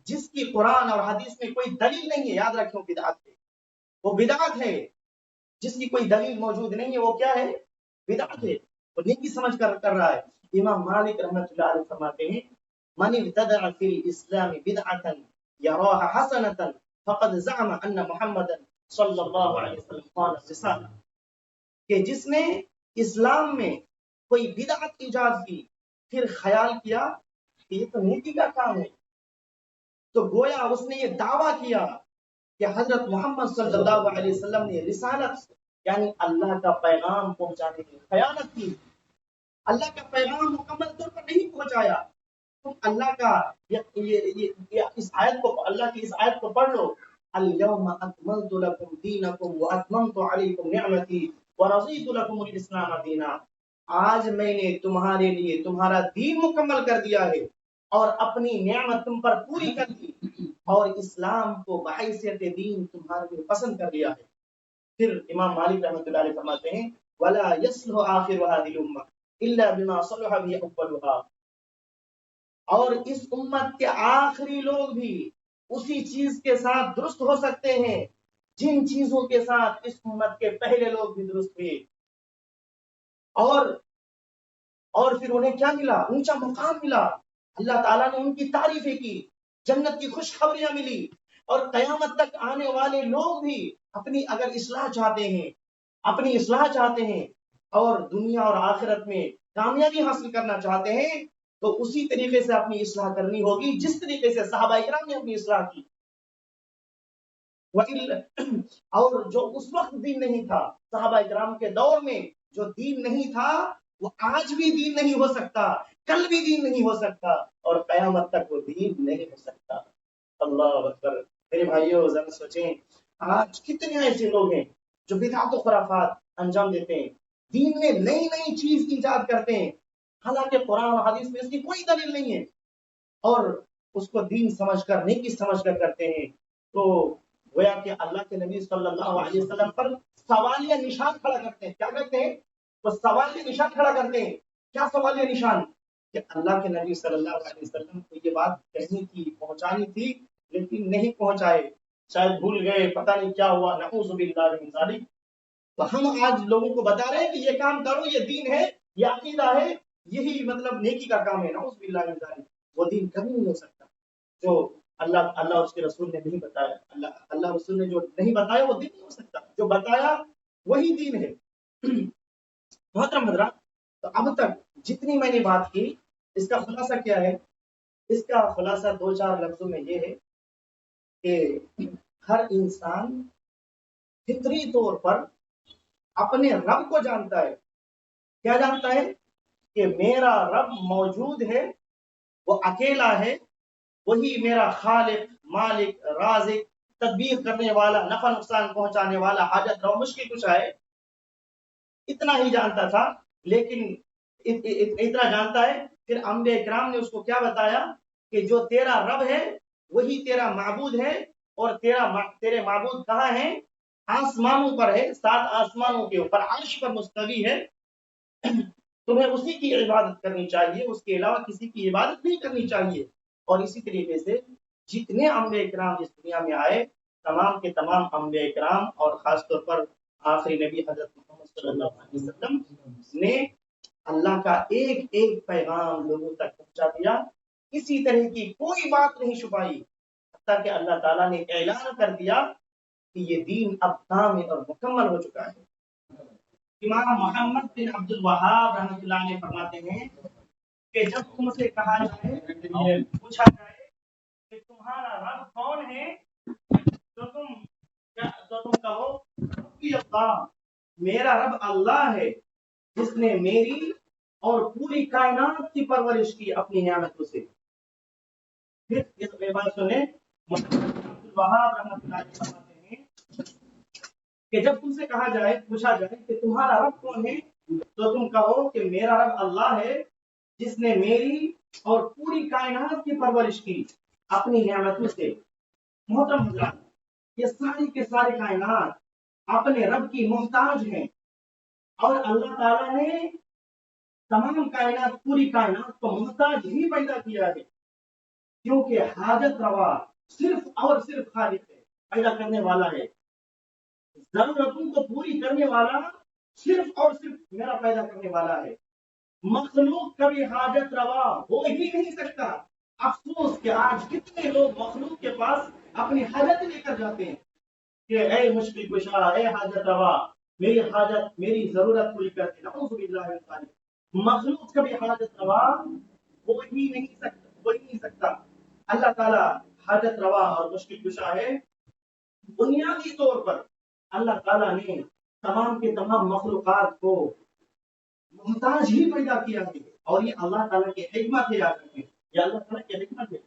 جس کی قرآن اور حدیث میں کوئی دلیل نہیں ہے. یاد رکھیں بدعت ہے، وہ بدعت ہے جس کی کوئی دلیل موجود نہیں ہے. وہ کیا ہے؟ بدعت ہے. وہ نیکی سمجھ کر رہا ہے. امام مالک رحمۃ اللہ علیہ فرماتے ہیں، من ابتدع فی الاسلام بدعۃ یراها حسنۃ فقد زعم ان محمدا صلی اللہ علیہ وسلم قال الرسالہ، کہ جس نے اسلام میں کوئی بدعت ایجاد کی پھر خیال کیا کہ یہ تو نیکی کا کام ہے، تو گویا اس نے یہ دعویٰ کیا کہ حضرت محمد صلی اللہ علیہ وسلم نے رسالت یعنی اللہ کا پیغام پہنچانے کی خیانت کی. اللہ کا پیغام مکمل طور پر نہیں پہنچایا. تم اللہ کا اس آیت کو، اللہ کی اس آیت کو پڑھ لو، اليوم اکملت لکم دینکم واتممت علیکم نعمتی ورضیت لکم الاسلام دینا. آج میں نے تمہارے لیے تمہارا دین مکمل کر دیا ہے اور اپنی نعمت تم پر پوری کر دی اور اسلام کو بحیثیت دین تمہارے لیے پسند کر لیا ہے. پھر امام مالک رحمۃ اللہ علیہ فرماتے ہیں، ولا يصلح آخر هذه الامه الا بما صلح به اولها، اور اس امت کے آخری لوگ بھی اسی چیز کے ساتھ درست ہو سکتے ہیں جن چیزوں کے ساتھ اس امت کے پہلے لوگ بھی درست ہوئے. اور پھر انہیں کیا ملا؟ اونچا مقام ملا. اللہ تعالیٰ نے ان کی تعریفیں کی، جنت کی خوشخبریاں ملی. اور قیامت تک آنے والے لوگ بھی اپنی اگر اصلاح چاہتے ہیں اور دنیا اور آخرت میں کامیابی حاصل کرنا چاہتے ہیں تو اسی طریقے سے اپنی اصلاح کرنی ہوگی جس طریقے سے صحابہ کرام نے اپنی اصلاح کی. اور جو اس وقت دین نہیں تھا، صحابہ کرام کے دور میں جو دین نہیں تھا وہ آج بھی دین نہیں ہو سکتا، کل بھی دین نہیں ہو سکتا، اور قیامت تک وہ دین نہیں ہو سکتا. اللہ اکبر. میرے بھائیوں ذرا سوچیں، آج کتنے ایسے لوگ ہیں جو بدعت و خرافات انجام دیتے ہیں، دین میں نئی نئی چیز ایجاد کرتے ہیں، حالانکہ قرآن و حدیث میں اس کی کوئی دلیل نہیں ہے، اور اس کو دین سمجھ کر نیکی سمجھ کر کرتے ہیں. تو گویا کہ اللہ کے نبی صلی اللہ علیہ وسلم پر سوالیہ نشان کھڑا کرتے ہیں. کیا کرتے ہیں؟ وہ سوالیہ نشان کھڑا کرتے ہیں. کیا سوالیہ نشان؟ کہ اللہ کے نبی صلی اللہ علیہ وسلم کو یہ بات کہنی تھی، پہنچانی تھی، لیکن نہیں پہنچائے، شاید بھول گئے، پتہ نہیں کیا ہوا، نعوذ باللہ من ذالک. تو ہم آج لوگوں کو بتا رہے ہیں کہ یہ کام کرو، یہ دین ہے، یہ عقیدہ ہے، یہی مطلب نیکی کا کام ہے. نعوذ باللہ من ذالک. وہ دین کبھی نہیں ہو سکتا جو اللہ اس کے رسول نے نہیں بتایا. اللہ رسول نے جو نہیں بتایا وہ دین نہیں ہو سکتا، جو بتایا وہی دین ہے. محترم حضرات، تو اب تک جتنی میں نے بات کی اس کا خلاصہ کیا ہے؟ اس کا خلاصہ 2-4 لفظوں میں یہ ہے کہ ہر انسان فطری طور پر اپنے رب کو جانتا ہے. کیا جانتا ہے؟ کہ میرا رب موجود ہے، وہ اکیلا ہے، وہی میرا خالق، مالک، رازق، تدبیر کرنے والا، نفع نقصان پہنچانے والا، حاجت رو مشکل کشا ہے. اتنا ہی جانتا تھا، لیکن اتنا جانتا ہے. پھر انبیاء اکرام نے اس کو کیا بتایا کہ جو تیرا رب ہے وہی تیرا معبود ہے، اور تیرے معبود کہاں ہیں؟ آسمانوں پر ہے، 7 آسمانوں کے اوپر عرش پر مستوی ہے. تمہیں اسی کی عبادت کرنی چاہیے، اس کے علاوہ کسی کی عبادت نہیں کرنی چاہیے. اور اسی طریقے سے جتنے انبیاء کرام اس دنیا میں آئے، تمام کے تمام انبیاء کرام اور خاص طور پر آخری نبی حضرت محمد صلی اللہ علیہ وسلم نے اللہ کا ایک ایک پیغام لوگوں تک پہنچا دیا. کسی طرح کی کوئی بات نہیں چھپائی، حتیٰ کہ اللہ تعالیٰ نے اعلان کر دیا کہ یہ دین اب کامل اور مکمل ہو چکا ہے. امام محمد بن عبد الوہاب رحمۃ اللہ علیہ فرماتے ہیں کہ جب تم سے کہا جائے، پوچھا جائے کہ تمہارا رب کون ہے، تو تم کہو کہ اللہ، میرا رب اللہ ہے جس نے میری اور پوری کائنات کی پرورش کی اپنی نعمتوں سے. پھر اس بات سنیں، محمد بن عبد الوہاب رحمۃ اللہ علیہ فرماتے ہیں کہ جب تم سے کہا جائے، پوچھا جائے کہ تمہارا رب کون ہے، تو تم کہو کہ میرا رب اللہ ہے جس نے میری اور پوری کائنات کی پرورش کی اپنی نعمتوں سے. محترم حضرات، یہ ساری کے سارے کائنات اپنے رب کی محتاج ہیں، اور اللہ تعالیٰ نے تمام کائنات، پوری کائنات کو محتاج ہی پیدا کیا ہے، کیونکہ حاجت روا صرف اور صرف خالق ہے، پیدا کرنے والا ہے. ضرورتوں کو پوری کرنے والا صرف اور صرف میرا پیدا کرنے والا ہے. مخلوق کبھی حاجت روا ہو ہی نہیں سکتا. افسوس کہ آج کتنے لوگ مخلوق کے پاس اپنی حاجت لے کر جاتے ہیں کہ اے مشکل کشا، اے حاجت روا، میری حاجت، میری ضرورت پوری کر دے. نعوذ باللہ من ذالک. مخلوق کبھی حاجت روا ہو ہی نہیں سکتا. اللہ تعالیٰ حاجت روا اور مشکل کشا ہے. بنیادی طور پر اللہ تعالیٰ نے تمام کے تمام مخلوقات کو محتاج ہی پیدا کیا ہے، اور یہ اللہ تعالیٰ کی حکمت ہے. یاد رکھیں، یہ اللہ تعالیٰ کی حکمت ہے.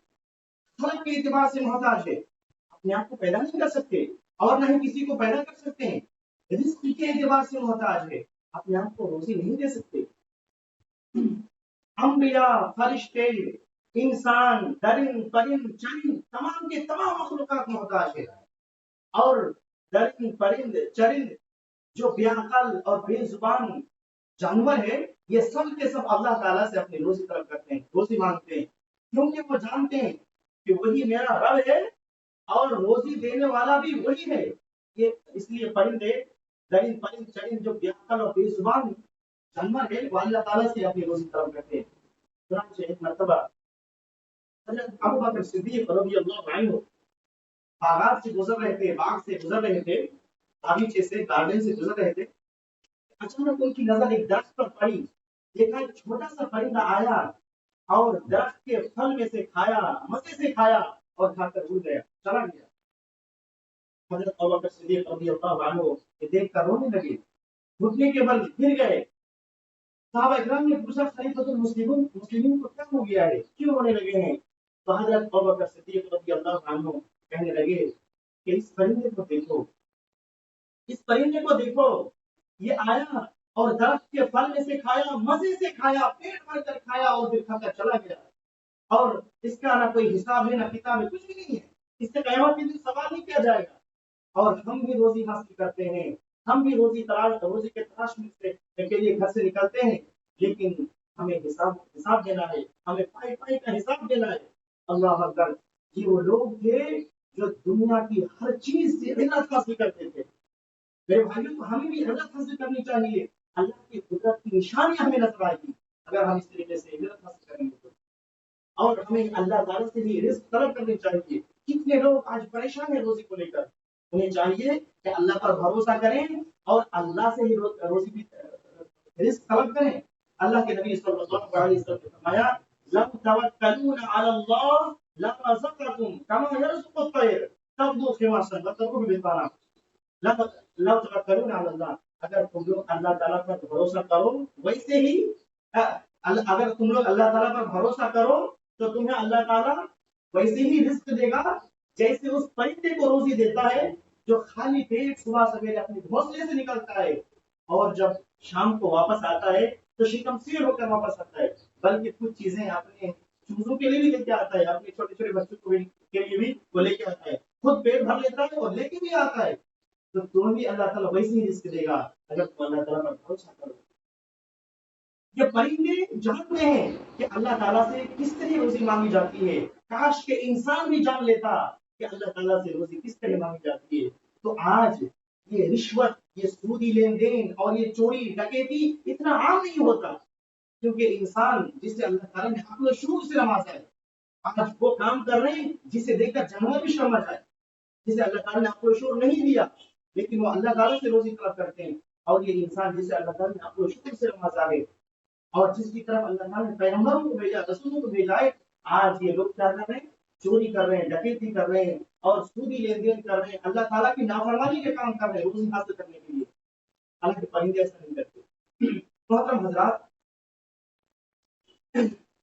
خلق کے اعتبار سے محتاج ہے، اپنے آپ کو پیدا نہیں کر سکتے اور نہ ہی کسی کو پیدا کر سکتے ہیں. رزق کے اعتبار سے محتاج ہے، اپنے آپ کو روزی نہیں دے سکتے. انبیاء، فرشتے، انسان، درند، پرند، چرند، تمام کے تمام مخلوقات محتاج ہے. اور درند، پرند، چرند جو بے عقل اور بے زبان جانور ہے، یہ سب کے سب اللہ تعالیٰ سے اپنی روزی طلب کرتے ہیں، روزی مانگتے ہیں، کیونکہ وہ جانتے ہیں کہ وہی میرا رب ہے اور روزی دینے والا بھی وہی ہے. یہ اس لیے پرندے درند پرند چرند جو بے عقل اور بے زبان جانور ہے وہ اللہ تعالیٰ سے اپنی روزی طلب کرتے ہیں. چنانچہ ایک مرتبہ حضرت ابو بکر صدیق رضی اللہ عنہ باغات سے گزر رہے تھے، باغ سے گزر رہے تھے، باغیچے سے گارڈن سے گزر رہے تھے. اچانک ان کی نظر ایک درخت پر پڑی. دیکھا ایک چھوٹا سا پرندہ آیا اور درخت کے پھل میں سے کھایا، مزے سے کھایا اور کھا کر اڑ گیا، چلا گیا. حضرت ابوبکر صدیق رضی اللہ عنہ یہ دیکھ کر رونے لگے، گھٹنے کے بل گر گئے. صحابہ اکرام نے پوچھا خلیفۃ المسلمین مسلمین کو کیا ہو گیا ہے، کیوں رونے لگے ہیں؟ تو حضرت ابوبکر صدیق رضی اللہ عنہ کہنے لگے کہ اس پرندے کو دیکھو، اس پرندے کو دیکھو، یہ آیا اور درخت کے پھل میں سے کھایا، مزے سے کھایا، پیٹ بھر کر کھایا اور پھر کھا کر چلا گیا. اور اس کا نہ کوئی حساب ہے نہ کتاب ہے، کچھ بھی نہیں ہے. اس سے قیامت کے دن سوال نہیں کیا جائے گا. اور ہم بھی روزی حاصل کرتے ہیں، ہم بھی روزی کے تلاش میں کے لیے گھر سے نکلتے ہیں، لیکن ہمیں حساب دینا ہے، ہمیں پائی پائی کا حساب دینا ہے. اللہ اکبر. یہ وہ لوگ تھے جو دنیا کی ہر چیز سے عزت حاصل کرتے تھے. میرے بھائیوں کو ہمیں بھی عزت حاصل کرنی چاہیے. اللہ کی قدرت کی نشانیاں ہمیں نظر آئے گی اگر ہم اس طریقے سے عزت حاصل کریں گے تو. اور ہمیں اللہ تعالیٰ سے بھی رزق طلب کرنی چاہیے. کتنے لوگ آج پریشان ہیں روزی کو لے کر. انہیں چاہیے کہ اللہ پر بھروسہ کریں اور اللہ سے ہی روزی کی رزق طلب کریں. اللہ کے نبی صلی اللہ علیہ وسلم نے فرمایا لو توکلون علی اللہ لرزقکم کما یرزق الطیر تغدو خماصا وتروح بطانا. لو توکلون علی اللہ، اگر تم لوگ اللہ تعالیٰ پر بھروسہ کرو ویسے ہی اگر تم لوگ اللہ تعالیٰ پر بھروسہ کرو تو تمہیں اللہ تعالیٰ ویسے ہی رزق دے گا جیسے اس پرندے کو روزی دیتا ہے جو خالی پیٹ صبح سویرے اپنے گھونسلے سے نکلتا ہے اور جب شام کو واپس آتا ہے تو شکم سیر ہو کر واپس آتا ہے. بلکہ کچھ چیزیں اپنے چوزوں کے لیے بھی لے کے آتا ہے، اپنے چھوٹے چھوٹے بچوں کے لیے بھی وہ لے کے آتا ہے، خود پیٹ بھر لیتا ہے اور لے کے بھی آتا ہے. تو تمہیں بھی اللہ تعالیٰ ویسے ہی رزق دے گا اگر تم اللہ تعالیٰ پر بھروسہ کرو. یہ پرندے جانتے ہیں کہ اللہ تعالیٰ سے کس طرح روزی مانگی جاتی ہے. کاش کہ انسان بھی جان لیتا کہ اللہ تعالیٰ سے روزی کس طرح مانگی جاتی ہے. تو آج یہ رشوت، یہ سودی لین دین اور یہ چوری ڈکیتی اتنا عام نہیں ہوتا، کیونکہ انسان جسے اللہ تعالیٰ نے عقل و شعور سے نوازا ہے آج وہ کام کر رہے ہیں جسے دیکھ کر جانور بھی شرما جائے. جسے اللہ تعالیٰ نے عقل و شعور نہیں دیا لیکن وہ اللہ تعالیٰ سے روزی طلب کرتے ہیں. اور یہ انسان جسے اللہ تعالیٰ نے عقل و شعور سے نوازا ہے اور جس کی طرف اللہ تعالیٰ نے پیغمبروں کو بھیجا، رسولوں کو بھیجا ہے، آج یہ لوگ کیا کر رہے ہیں؟ چوری کر رہے ہیں، ڈکیتی کر رہے ہیں اور سودی لین دین کر رہے ہیں، اللہ تعالیٰ کی نافرمانی کے کام کر رہے ہیں روزی حاصل کرنے کے لیے. حالانکہ پرندے ایسا نہیں کرتے. محترم حضرات،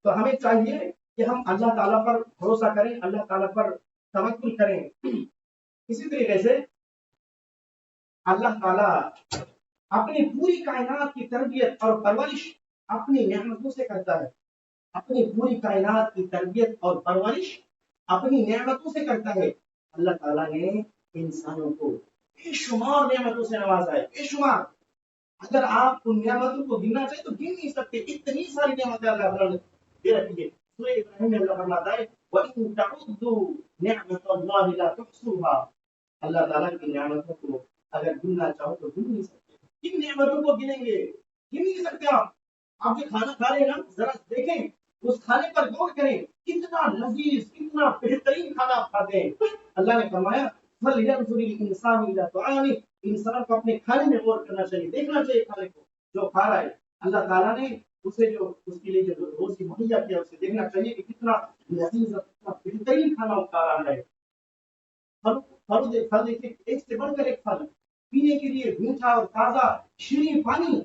تو ہمیں چاہیے کہ ہم اللہ تعالیٰ پر بھروسہ کریں، اللہ تعالیٰ پر توکل کریں. اسی طریقے سے اللہ تعالیٰ اپنی پوری کائنات کی تربیت اور پرورش اپنی نعمتوں سے کرتا ہے. اپنی پوری کائنات کی تربیت اور پرورش اپنی نعمتوں سے کرتا ہے. اللہ تعالیٰ نے انسانوں کو بے شمار نعمتوں سے نوازا ہے، بے شمار. اگر آپ ان نعمتوں کو گننا چاہیں تو گن نہیں سکتے، اتنی ساری نعمتیں اللہ تعالیٰ نے دے رکھی ہے. سورہ ابراہیم میں اللہ فرماتا ہے وَإِن تَعُدُّوا نِعْمَةَ اللَّهِ لَا تُحْصُوهَا. اللہ تعالیٰ کی نعمتوں کو اگر گننا چاہو تو گن نہیں سکتے. کن نعمتوں کو گنیں گے؟ گن نہیں سکتے. آپ جو کھانا کھا رہے ہیں نا، ذرا دیکھیں اس کھانے پر غور کریں، کتنا لذیذ، کتنا بہترین کھانا آپ کھاتے ہیں. اللہ نے فرمایا فَلْيَنْظُرِ الْإِنسَانُ إِلَىٰ طَعَامِهِ. انسان کو اپنے کھانے میں غور کرنا چاہیے، دیکھنا چاہیے کھانے کو جو کھا رہا ہے. اللہ تعالیٰ نے اسے جو اس کے لیے جو روزی مہیا کیا اسے دیکھنا چاہیے کہ کتنا لذیذ اور کتنا بہترین کھانا وہ کھا رہا ہے. پھل دیکھیں، ایک سے بڑھ کر ایک پھل، پینے کے لیے میٹھا اور تازہ شیریں پانی،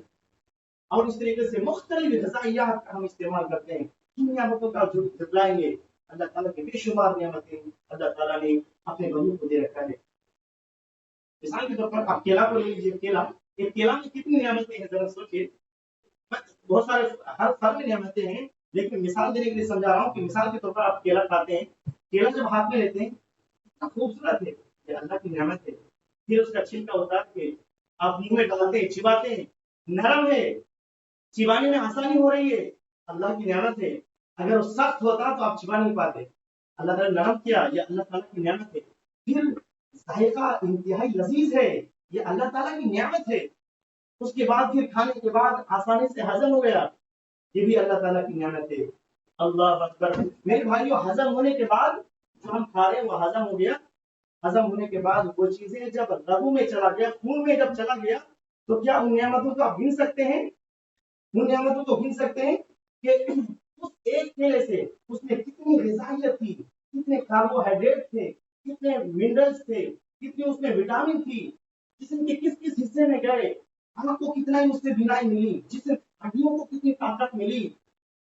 اور اس طریقے سے مختلف غذائیات کا ہم استعمال کرتے ہیں. کن نعمتوں کا جو جتلائیں گے. اللہ تعالیٰ کے بے شمار نعمتیں اللہ تعالیٰ نے اپنے بندوں کو دے رکھا ہے. مثال کے طور پر آپ کیلا کو لے لیجیے. کیلا میں کتنی نعمتیں ہیں ذرا سوچیے. بہت سارے ہر پھل میں نعمتیں ہیں لیکن مثال دینے کے لیے سمجھا رہا ہوں کہ مثال کے طور پر آپ کیلا کھاتے ہیں. کیلا جب ہاتھ میں لیتے ہیں کتنا خوبصورت ہے، یہ اللہ کی نعمت ہے. پھر اس کا چھلکا اتار کے آپ منہ میں ڈالتے ہیں، چباتے ہیں، نرم ہے، چبانے میں آسانی ہو رہی ہے، اللہ کی نعمت ہے. اگر وہ سخت ہوتا تو آپ چبا نہیں پاتے. اللہ تعالیٰ نے نرم کیا، یہ اللہ تعالیٰ کی نعمت ہے. پھر ذائقہ انتہائی لذیذ ہے، یہ اللہ تعالیٰ کی نعمت ہے۔ اس کے بعد پھر کھانے کے بعد آسانی سے ہضم ہو گیا، یہ بھی اللہ تعالیٰ کی نعمت ہے۔ اللہ اکبر۔ میرے بھائیو، ہضم ہونے کے بعد جو ہم کھا رہے ہیں وہ ہضم ہو گیا، ہضم ہونے کے بعد وہ چیزیں جب رگوں میں چلا گیا، خون میں جب چلا گیا، تو کیا ان نعمتوں کو آپ گن سکتے ہیں؟ ان نعمتوں کو گن سکتے ہیں کہ اس ایک کیلے سے اس میں کتنی غذائیت تھی، کتنے کاربوہائیڈریٹ تھے، کتنے منرلس تھے، کتنی اس میں وٹامن تھی، جسم کے کس کس حصے میں گئے، آپ کو کتنا ہی اس سے بینائی ملی، جسم ہڈیوں کو کتنی طاقت ملی،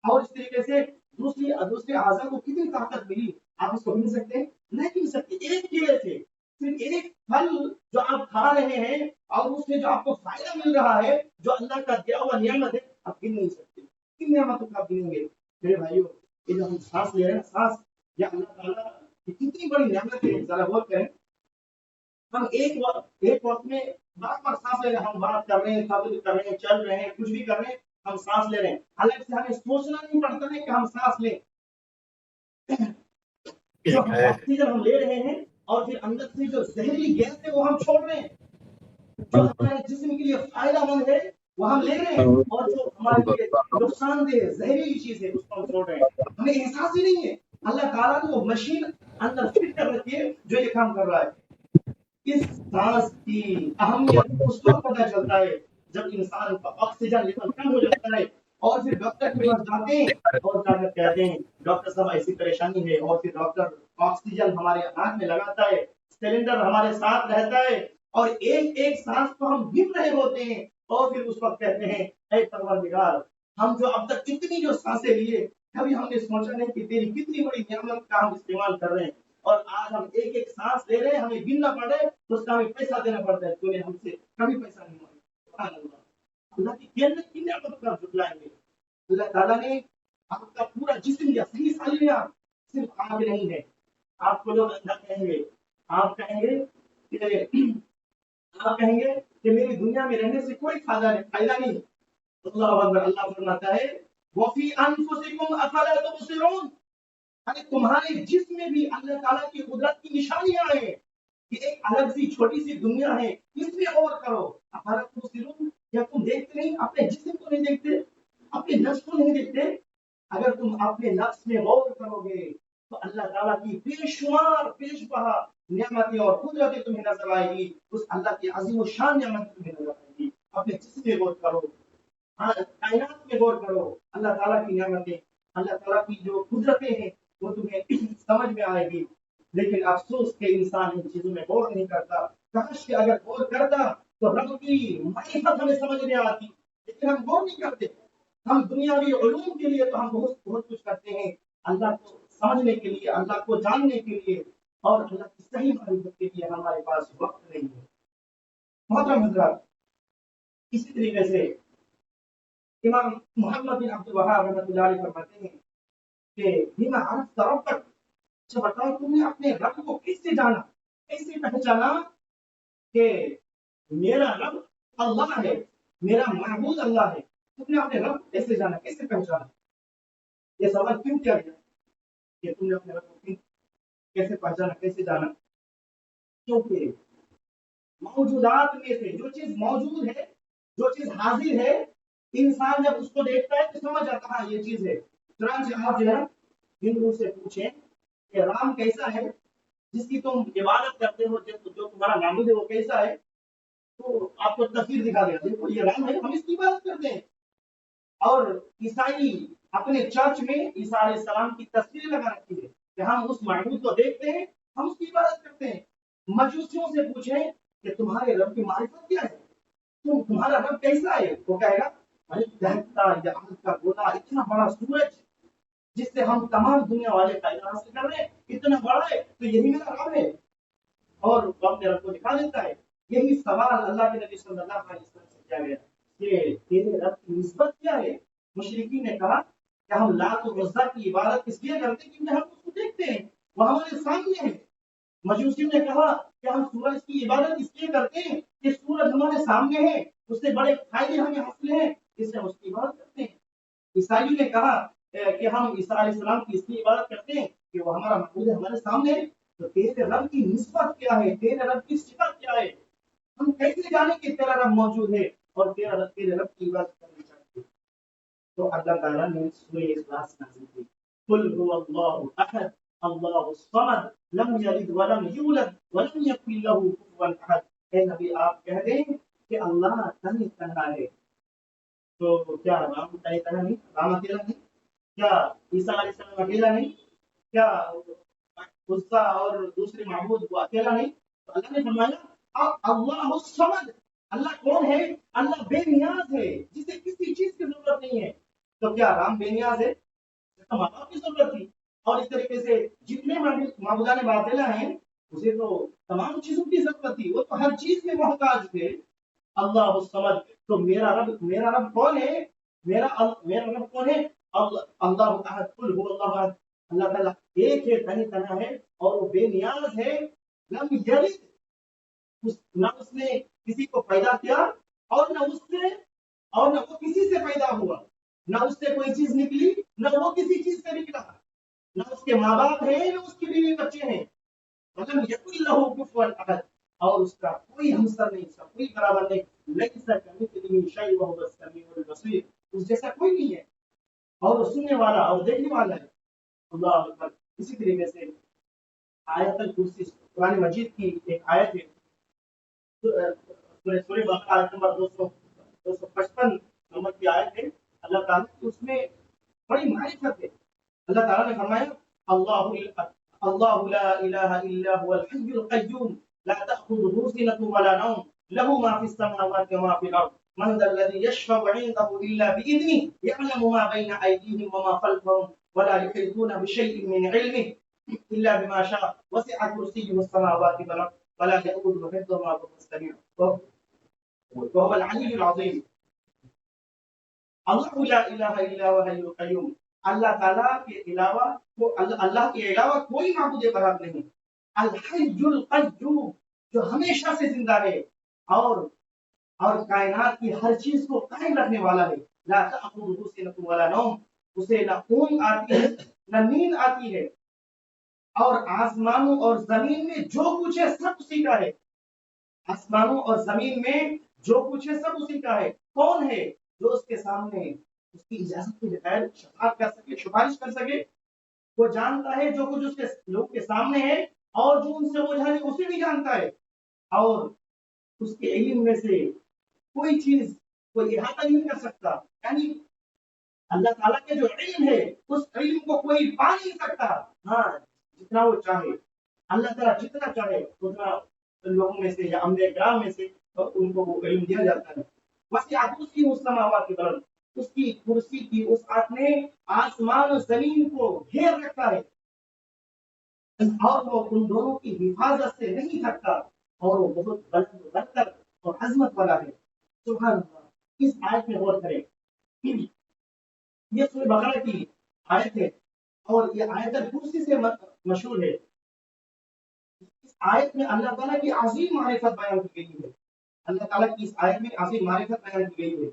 اور اس طریقے سے دوسرے اعضاء کو کتنی طاقت ملی، آپ اس کو مل سکتے ہیں؟ نہیں مل سکتے۔ ایک کیلے سے صرف ایک پھل جو آپ کھا رہے ہیں اور اس سے جو آپ کو فائدہ مل رہا ہے، جو اللہ کا دیا ہوا نعمت ہے، آپ گن نہیں سکتے۔ کن نعمتوں کو آپ گنیں گے؟ میرے بھائیو، یہ جو ہم سانس لے رہے ہیں، سانس یا اللہ تعالیٰ کی کتنی بڑی نعمت ہے، ذرا غور کریں۔ ہم ایک وقت میں بار بار سانس لے رہے ہیں، ہم بات کر رہے ہیں، خبریں کر رہے ہیں، چل رہے ہیں، کچھ بھی کر رہے ہیں، ہم سانس لے رہے ہیں، الگ سے ہمیں سوچنا نہیں پڑتا ہے کہ ہم سانس لیں۔ جو آکسیجن ہم لے رہے ہیں اور پھر اندر سے جو زہریلی گیس ہے وہ ہم چھوڑ رہے ہیں، جو ہمارے جسم کے لیے فائدہ مند ہے وہ ہم لے رہے ہیں، اور جو ہمارے لیے نقصان دہ زہریلی چیز ہے اس کو ہم چھوڑ رہے ہیں، ہمیں احساس ہی نہیں ہے۔ اللہ تعالیٰ نے وہ مشین اندر فٹ کر رکھی ہے جو یہ کام کر رہا ہے۔ اس سانس کی اہمیت اس وقت پتہ چلتا ہے جب انسان کا آکسیجن لیول کم ہو جاتا ہے، اور پھر ڈاکٹر کے پاس جاتے ہیں اور جا کر کہتے ہیں ڈاکٹر صاحب ایسی پریشانی ہے، اور پھر ڈاکٹر آکسیجن ہمارے ناک میں لگاتا ہے، سلنڈر ہمارے ساتھ رہتا ہے، اور ایک ایک سانس کو ہم گن رہے ہوتے ہیں، اور پھر اس وقت کہتے ہیں اے پروردگار، ہم جو اب تک کتنی جو سانسیں لیے، کبھی ہم نے سوچا نہیں کہ تیری کتنی بڑی نعمت کا ہم استعمال کر رہے ہیں، اور آج ہم ایک ایک سانس لے رہے ہیں، ہمیں گننا پڑ رہا ہے تو اس کا ہمیں پیسہ دینا پڑتا ہے، تو نے ہم سے کبھی پیسہ نہیں مانگا۔ سبحان اللہ۔ اللہ کی جنت کی نعمت پر جھٹلائیں گے؟ اللہ تعالیٰ نے آپ کا پورا جسم یا صحیح سالمیہ صرف آگ نہیں ہے۔ آپ کو لوگ اندھا کہیں گے، آپ کہیں گے کہ میری دنیا میں رہنے سے کوئی فائدہ نہیں۔ اللہ اکبر۔ اللہ فرماتا ہے وفی انفسکم افلا تبصرون، تمہارے جسم میں بھی اللہ تعالیٰ کی قدرت کی نشانیاں ہیں، یہ ایک الگ سی چھوٹی سی دنیا ہے، اس میں غور کرو۔ افلا تبصرون، کیا تم دیکھتے نہیں؟ اپنے جسم کو نہیں دیکھتے؟ اپنے نفس کو نہیں دیکھتے؟ اگر تم اپنے نفس میں غور کرو گے تو اللہ تعالیٰ کی بے شمار پیش بہا نعمتیں اور قدرتیں تمہیں نظر آئے گی، اس اللہ کی عظیم و شان نعمت تمہیں نظر آئے گی۔ اپنے جسم میں غور کرو، کائنات میں غور کرو، اللہ تعالیٰ کی نعمتیں، اللہ تعالیٰ کی جو قدرتیں ہیں وہ تمہیں سمجھ میں آئے گی۔ لیکن افسوس کہ انسان ان چیزوں میں غور نہیں کرتا۔ کاش کہ اگر غور کرتا تو رب کی معرفت ہمیں سمجھ میں آتی، لیکن ہم غور نہیں کرتے۔ ہم دنیاوی علوم کے لیے تو ہم بہت کچھ کرتے ہیں، اللہ کو سمجھنے کے لیے، اللہ کو جاننے کے لیے، اور اللہ کی صحیح معرفت کے لیے ہمارے پاس وقت نہیں ہے۔ محترم حضرات، اسی طریقے سے امام محمد بن عبد الوہاب رحمۃ اللہ علیہ فرماتے ہیں کہ بما عرفت ربک، اچھا بتاؤ تم نے اپنے رب کو کیسے جانا، کیسے پہچانا کہ میرا رب اللہ ہے، میرا معبود اللہ ہے؟ تم نے اپنے رب کو کیسے جانا، کیسے پہچانا؟ یہ سوال کیوں کیا گیا کہ تم نے اپنے رب کو کیسے پہچانا، کیسے جانا؟ کیونکہ موجودات میں سے جو چیز موجود ہے، جو چیز حاضر ہے، انسان جب اس کو دیکھتا ہے تو سمجھ آتا ہاں یہ چیز ہے۔ چنانچہ آپ جو ہے ہندو سے پوچھیں کہ رام کیسا ہے، جس کی تم عبادت کرتے ہو، جو تمہارا معبود ہے وہ کیسا ہے، تو آپ کو تصویر دکھا دیا، دیکھو یہ رام ہے، ہم اس کی عبادت کرتے ہیں۔ اور عیسائی اپنے چرچ میں عیسیٰ علیہ السلام کی تصویر لگا رکھی ہے کہ ہم اس معبود کو دیکھتے ہیں، ہم اس کی عبادت کرتے ہیں۔ مجوسیوں سے پوچھیں کہ تمہارے رب کی معرفت کیا ہے، تمہارا رب کیسا ہے، وہ کہے گا ارے دہتا یا آگ کا گولا، اتنا بڑا سورج جس سے ہم تمام دنیا والے فائدہ حاصل کر رہے ہیں، اتنا بڑا ہے تو یہی میرا رب ہے، اور وہ اپنے رب کو دکھا دیتا ہے۔ یہی سوال اللہ کے نبی صلی اللہ علیہ وسلم سے کیا گیا کہ تیرے رب کی نسبت کیا ہے؟ مشرکین نے کہا کہ ہم لات و عزا کی عبادت اس لیے کرتے ہیں کیونکہ ہم اس کو دیکھتے ہیں، وہ ہمارے سامنے ہے۔ مجوسیوں نے کہا کہ ہم سورج کی عبادت اس لیے کرتے ہیں کہ سورج ہمارے سامنے ہے، اس سے بڑے فائدے ہمیں حاصل ہیں، اس سے اس کی عبادت کرتے ہیں۔ عیسائیوں نے کہا کہ ہم عیسیٰ علیہ السلام کی اس لیے عبادت کرتے ہیں کہ وہ ہمارا معبود ہے، ہمارے سامنے ہے۔ تو تیرے رب کی نسبت کیا ہے، تیرے رب کی صفت کیا ہے، ہم کیسے جانیں کہ تیرا رب موجود ہے اور تیرے رب کی عبادت کرنی چاہیے؟ تو اللہ تعالیٰ نے سورہ اخلاص نازل کی، قل هو اللہ احد اللہ الصمد لم یلد ولم یولد ولم یکن له کفوا احد۔ اے نبی آپ کہہ دیں کہ اللہ تنہا تنہا ہے۔ تو کیا رام تنہا تنہا نہیں، رام اکیلا نہیں؟ کیا عیسیٰ علیہ السلام اکیلا نہیں؟ کیا غصہ اور دوسرے معبود وہ اکیلا نہیں؟ تو اللہ نے فرمایا اللہ الصمد، اللہ کون ہے؟ اللہ بے نیاز ہے، جسے کسی چیز کی ضرورت نہیں ہے۔ تو کیا رام بے نیاز ہے؟ ماں باپ کی ضرورت تھی، اور اس طریقے سے جتنے معبودان باطلا ہیں اسے تو تمام چیزوں کی ضرورت تھی، وہ تو ہر چیز کے محتاج تھے۔ اللہ الصمد، تو میرا رب کون ہے؟ میرا رب کون ہے؟ اللہ احد، قل هو اللہ احد، اللہ تعالیٰ ایک ہے، تنہا ہے، اور وہ بے نیاز ہے۔ لم یلد، نہ اس نے کسی کو پیدا کیا، اور نہ اس سے، اور نہ وہ کسی سے پیدا ہوا، نہ اس سے کوئی چیز نکلی، نہ وہ کسی چیز سے نکلا، نہ اس کے ماں باپ ہیں، نہ اس کی بیوی بچے ہیں۔ ولم یکن له کفوا احد، اور اس کا کوئی ہمسر نہیں، اس کا کوئی برابر نہیں۔ لیس کمثلہ شیء وهو السمیع البصیر، اس جیسا کوئی نہیں ہے، اور وہ سننے والا اور دیکھنے والا ہے۔ اللہ اکبر۔ اسی طریقے سے آیت الکرسی قرآن مجید کی ایک آیت ہے، سورہ بقرہ آیت نمبر 255 نمبر کی آیت ہے۔ اللہ تعالیٰ کی اس میں بڑی معرفت ہے۔ اللہ تعالیٰ نے فرمایا اللہ لا الہ الا هو الحي القيوم لا تأخذه سنة ولا نوم له ما في السماوات وما في الأرض من ذا الذي يشفع عنده إلا بإذنه يعلم ما بين أيديهم وما خلفهم ولا يحيطون بشيء من علمه إلا بما شاء وسع كرسيه السماوات والأرض ولا يؤوده حفظهما وهو السميع وهو العلي العظيم۔ اللہ لا الہ الا هو الحي القيوم، اللہ تعالیٰ کے علاوہ اللہ کے علاوہ کوئی معبود برحق نہیں۔ الحی القیوم، جو ہمیشہ سے زندہ ہے، اور کائنات کی ہر چیز کو قائم رکھنے والا ہے۔ لا تأخذہ سنۃ ولا نوم، اسے نہ اونگ آتی ہے نہ نیند آتی ہے، اور آسمانوں اور زمین میں جو کچھ ہے سب اسی کا ہے۔ آسمانوں اور زمین میں جو کچھ ہے سب اسی کا ہے۔ کون ہے جو اس کے سامنے اس کی اجازت کے بغیر شفاعت کر سکے، سفارش کر سکے؟ وہ جانتا ہے جو کچھ اس کے لوگ کے سامنے ہے، اور جو ان سے اوجھل ہے اسے بھی جانتا ہے، اور اس کے علم میں سے کوئی چیز کوئی احاطہ نہیں کر سکتا۔ یعنی اللہ تعالیٰ کے جو علم ہے اس علم کو کوئی پا نہیں سکتا، ہاں جتنا وہ چاہے۔ اللہ تعالیٰ جتنا چاہے اتنا لوگوں میں سے یا انبیاء کرام میں سے ان کو وہ علم دیا جاتا ہے۔ وسیع کرسی السماوات والارض، اس کی کرسی کی وسعت نے آسمان و زمین کو گھیر رکھا ہے، اور وہ ان دونوں کی حفاظت سے نہیں تھکتا، اور وہ بہت بلند برتر اور عظمت والا ہے۔ سبحان اللہ۔ اس آیت میں غور کریں، یہ سورہ بقرہ کی آیت ہے، اور یہ آیت الکرسی سے مشہور ہے۔ اس آیت میں اللہ تعالیٰ کی عظیم معرفت بیان کی گئی ہے، اللہ تعالیٰ کی اس آیت میں عظیم معرفت بیان کی گئی ہے۔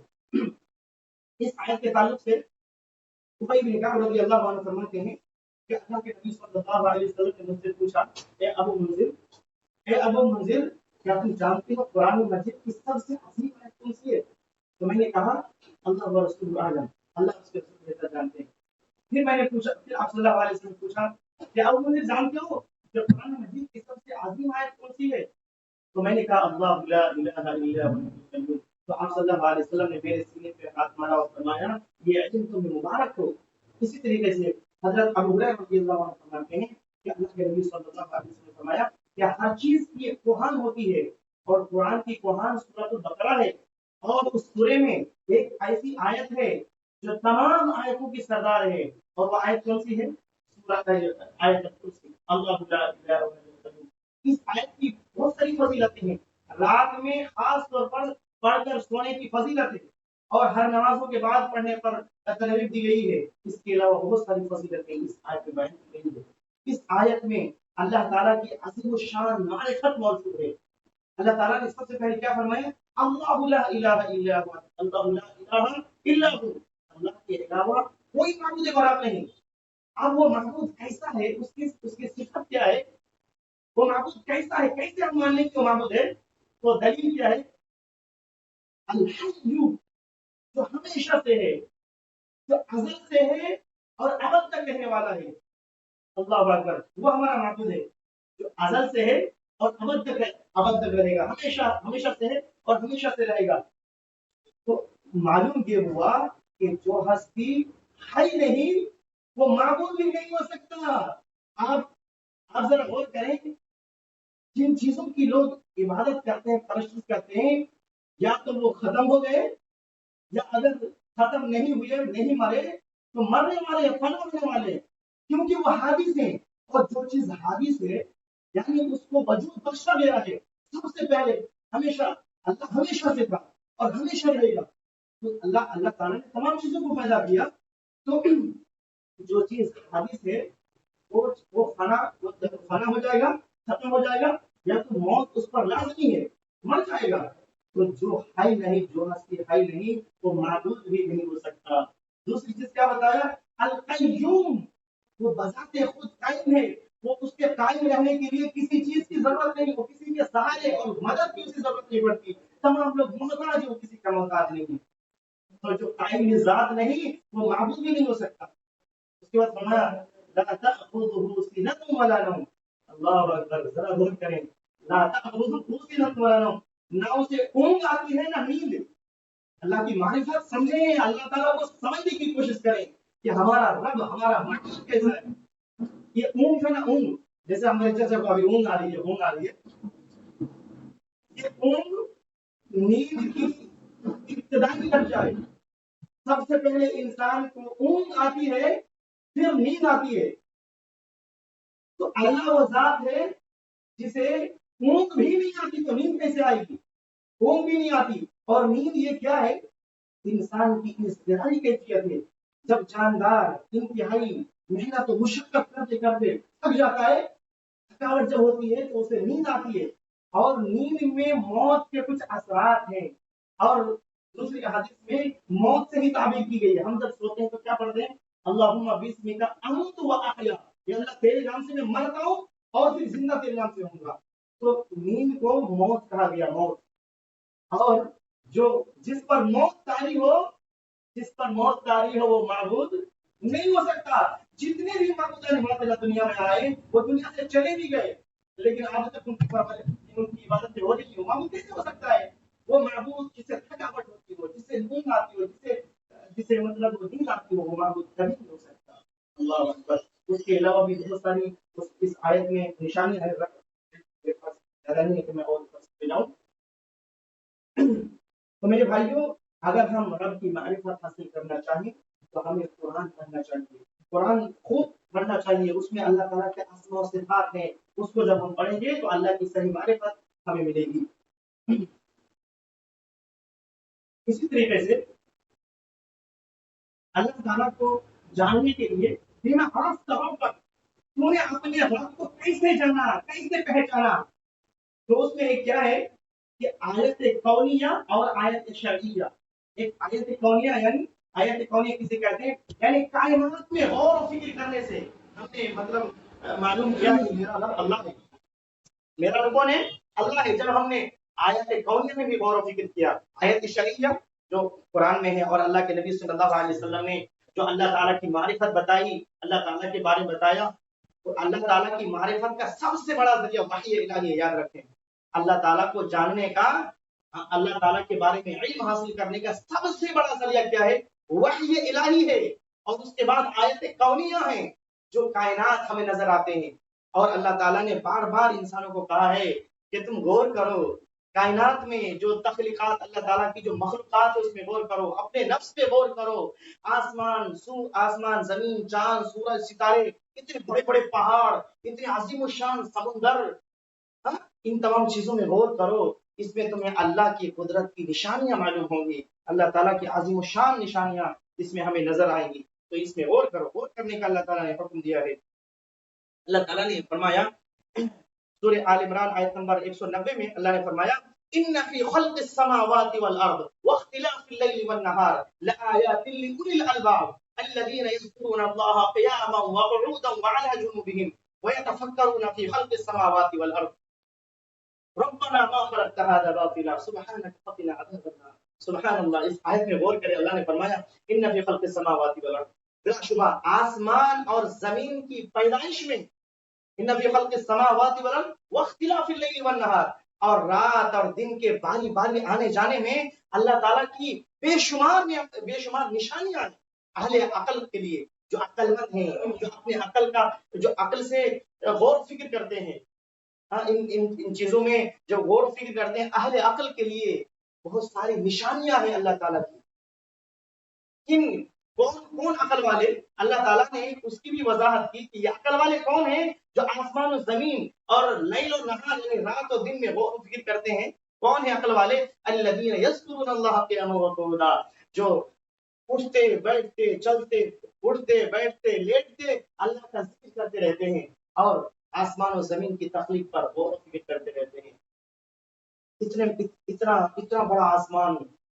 اس آیت کے تعلق سے ابی بن کعب رضی اللہ عنہ فرماتے ہیں کہ اللہ کے نبی صلی اللہ علیہ وسلم نے مجھ سے پوچھا، اے ابو منذر، کیا تم جانتے ہو قرآن مجید کی سب سے عظیم آیت کون سی ہے؟ تو میں نے کہا اللہ و رسول اعلم، اللہ اس کے رسول بہتر جانتے ہیں۔ پھر میں نے پوچھا، پھر آپ صلی اللہ علیہ وسلم نے پوچھا کہ ابو منذر جانتے ہو کہ قرآن مجید کی سب سے عظیم آیت کون سی ہے؟ تو میں نے کہا اللہ لا الہ الا هو الحي القیوم۔ تو آپ صلی اللہ علیہ وسلم نے میرے سینے پہ ہاتھ مارا اور فرمایا یہ علم تمہیں مبارک ہو۔ اسی طریقے سے حضرت ابو ہریرہ رضی اللہ عنہ فرماتے ہیں کہ اللہ کے نبی صلی اللہ علیہ وسلم نے فرمایا کہ ہر چیز کی ایک کوہان ہوتی ہے، اور قرآن کی کوہان سورۃ البقرہ ہے، اور اس سورے میں ایک ایسی آیت ہے جو تمام آیتوں کی سردار ہے، اور وہ آیت کون سی ہے؟ سورۃ آیت الکرسی، اللہ لا الہ الا هو الحي القیوم۔ اس آیت کی بہت ساری فضیلتیں ہیں، رات میں خاص طور پر پڑھ کر سونے کی فضیلت ہے، اور ہر نمازوں کے بعد پڑھنے پر ترغیب دی گئی ہے۔ اس کے علاوہ بہت ساری فضیلتیں اس آیت میں بیان کی گئی ہے۔ اس آیت میں اللہ تعالیٰ کی عظیم الشان معرفت موجود ہے۔ اللہ تعالیٰ نے سب سے پہلے کیا فرمایا؟ اللہ لا الہ الا هو، اللہ لا الہ الا هو، اللہ کے علاوہ کوئی معبود برحق نہیں۔ اب وہ معبود کیسا ہے، اس کی صفت کیا ہے؟ وہ معبود کیسا ہے، کیسے ہم مان لیں کہ وہ معبود ہے؟ تو دلیل کیا ہے؟ الحی، جو ہمیشہ سے ہے، جو ازل سے ہے اور ابد تک رہنے والا ہے، اللہ اکبر، وہ ہمارا معبود ہے جو ازل سے ہے اور ابد تک رہے گا، ہمیشہ ہمیشہ سے ہے اور ہمیشہ سے رہے گا۔ تو معلوم یہ ہوا کہ جو ہستی ہے نہیں وہ معبود بھی نہیں ہو سکتا۔ آپ آپ ذرا غور کریں، جن چیزوں کی لوگ عبادت کرتے ہیں، پرستش کرتے ہیں، یا تو وہ ختم ہو گئے، یا اگر ختم نہیں ہوئے، نہیں مرے، تو مرنے والے، فنا ہونے والے، کیونکہ وہ حادث ہیں۔ اور جو چیز حادث ہے یعنی اس کو وجود بخشا گیا ہے سب سے پہلے، ہمیشہ، اللہ ہمیشہ سے تھا اور ہمیشہ رہے گا۔ تو اللہ تعالیٰ نے تمام چیزوں کو پیدا کیا، تو جو چیز حادث ہے وہ فنا ہو جائے گا، ختم ہو جائے گا، یا تو موت اس پر لازمی ہے، مر جائے گا۔ تو جو ہے نہیں، جو ہستی ہے نہیں، وہ معبود بھی نہیں ہو سکتا۔ دوسری چیز کیا بتایا؟ القیوم، وہ بذات خود قائم ہے، وہ اس کے قائم رہنے کے لیے کسی چیز کی ضرورت نہیں، وہ کسی کے سہارے اور مدد کی اسے ضرورت نہیں پڑتی، تمام لوگ محتاج ہیں، وہ کسی کا محتاج نہیں ہے۔ تو جو قائم ذات نہیں وہ معبود بھی نہیں ہو سکتا۔ اس کے بعد فرمایا لا تأخذه سنة ولا نوم، اللہ اکبر، ذرا غور کریں، لا تأخذه سنة ولا نوم، نہ اسے اونگ آتی ہے نہ نیند۔ اللہ کی معرفت سمجھیں، اللہ تعالیٰ کو سمجھنے کی کوشش کریں کہ ہمارا رب، ہمارا معبود کیسا ہے۔ یہ اونگ ہے نا، اونگ، جیسے ہم نے چرچا کو ابھی اونگ آ رہی ہے، اونگ آ رہی ہے، یہ اونگ نیند کی ابتدائی درجہ ہے۔ سب سے پہلے انسان کو اونگ آتی ہے، پھر نیند آتی ہے۔ تو اللہ وہ ذات ہے جسے اونگ بھی نہیں آتی تو نیند کیسے آئے گی؟ اونگ بھی نہیں آتی، اور نیند یہ کیا ہے؟ انسان کی اضطراری کیفیت ہے۔ جب جاندار انتہائی محنت و مشقت کرتے کرتے تھک جاتا ہے، تھکاوٹ جب ہوتی ہے تو اسے نیند آتی ہے، اور نیند میں موت کے کچھ اثرات ہیں، اور دوسری حدیث میں موت سے ہی تعبیر کی گئی ہے۔ ہم جب سوتے ہیں تو کیا پڑھتے ہیں؟ اللہم بسمک اموت و احیا، یہ اللہ تیرے نام سے میں مرتا ہوں اور پھر زندہ تیرے نام سے ہوں گا۔ تو نیند کو موت کہا گیا، موت۔ اور جو جس پر موت طاری ہو، جس پر موت طاری ہو، وہ معبود نہیں ہو سکتا۔ جتنے بھی معبودان باطلہ دنیا میں آئے وہ دنیا سے چلے بھی گئے، لیکن آج تک ان کی عبادت ہو رہی ہے، معبود کیسے ہو سکتا ہے؟ وہ معبود جسے تھکاوٹ ہوتی ہو، جسے نیند آتی ہو، جسے مطلب نیند آتی ہو، وہ معبود کبھی نہیں ہو سکتا۔ اللہ اکبر۔ اس کے علاوہ بھی بہت ساری اس آیت میں نشانی ہے، زیادہ نہیں ہے کہ میں اور جاؤں۔ تو میرے بھائیوں، اگر ہم رب کی معرفت حاصل کرنا چاہیں تو ہمیں قرآن پڑھنا چاہیے، قرآن خوب پڑھنا چاہیے، اس میں اللہ تعالیٰ کے اسماء و صفات ہیں، اس کو جب ہم پڑھیں گے تو اللہ کی صحیح معرفت ہمیں ملے گی۔ اسی طریقے سے اللہ تعالیٰ کو جاننے کے لیے بما عرفت ربک، تو نے اپنے رب کو کیسے جانا، کیسے پہچانا؟ تو اس میں ایک کیا ہے کہ آیت کونیہ اور آیت شرعیہ۔ ایک آیت کونیہ یعنی، آیت کونیہ کسے کہتے ہیں؟ یعنی کائنات میں غور و فکر کرنے سے ہم نے مطلب معلوم کیا کہ میرا رب اللہ ہے، میرا رب کون ہے؟ اللہ ہے۔ جب ہم نے آیت کونیہ میں بھی غور و فکر کیا، آیت شرعیہ جو قرآن میں ہے اور اللہ کے نبی صلی اللہ علیہ وسلم نے جو اللہ تعالیٰ کی معرفت بتائی، اللہ تعالیٰ کے بارے میں بتایا، تو اللہ تعالیٰ کی معرفت کا سب سے بڑا ذریعہ وحی الہی ہے، یاد رکھیں۔ اللہ تعالیٰ کو جاننے کا، اللہ تعالیٰ کے بارے میں علم حاصل کرنے کا سب سے بڑا ذریعہ کیا ہے؟ وحی الہی ہے۔ اور اس کے بعد آیت کونیہ ہیں جو کائنات ہمیں نظر آتے ہیں، اور اللہ تعالیٰ نے بار بار انسانوں کو کہا ہے کہ تم غور کرو، کائنات میں جو تخلیقات اللہ تعالیٰ کی جو مخلوقات ہے اس میں غور کرو، اپنے نفس پہ غور کرو، آسمان، زمین، چاند، سورج، ستارے، اتنے بڑے بڑے پہاڑ، اتنے عظیم الشان سمندر، ان تمام چیزوں میں غور کرو، اس میں تمہیں اللہ کی قدرت کی نشانیاں معلوم ہوں گی، اللہ تعالیٰ کی عظیم الشان نشانیاں اس میں ہمیں نظر آئیں گی۔ تو اس میں غور کرو، غور کرنے کا اللہ تعالیٰ نے حکم دیا ہے۔ اللہ تعالیٰ نے فرمایا سورہ آل عمران آیت نمبر 190 میں، اللہ نے فرمایا ان فی خلق السماوات والارض واختلاف اللیل والنہار لآیات لأولی الالباب الذین یذکرون اللہ قیاما وقعودا وعلی جنوبہم وَيَتَفَكَّرُونَ فِي خَلْقِ السَّمَاوَاتِ وَالْأَرْضِ رَبَّنَا مَا خَلَقْتَ هَذَا بَاطِلًا سُبْحَانَكَ فَقِنَا عَذَابَ النَّارِ۔ سبحان اللہ، اس آیت میں غور کرے، اللہ نے فرمایا ان فی خلق السماوات والارض، بلا شبہ آسمان اور زمین کی پیدائش میں، ان فی خلق السماوات والارض واختلاف اللیل والنہار، اور رات اور دن کے باری باری آنے جانے میں اللہ تعالیٰ کی بے شمار نشانیاں ہیں اہل عقل کے لیے، جو عقل مند ہیں، جو اپنے عقل کا، جو عقل سے غور و فکر کرتے ہیں، ان چیزوں میں جو غور و فکر کرتے ہیں، اہل عقل کے لیے بہت ساری نشانیاں ہیں اللہ تعالیٰ کی۔ کون عقل والے؟ اللہ تعالیٰ نے اس کی بھی وضاحت کی کہ یہ عقل والے کون ہیں؟ جو آسمان و زمین اور لیل و نہار یعنی رات و دن میں غور و فکر کرتے ہیں۔ کون ہے عقل والے؟ الذین یذکرون اللہ قیاما وقعودا، جو اٹھتے بیٹھتے چلتے اٹھتے بیٹھتے لیٹتے اللہ کا ذکر کرتے رہتے ہیں اور آسمان و زمین کی تخلیق پر غور و فکر کرتے رہتے ہیں۔ اتنا بڑا آسمان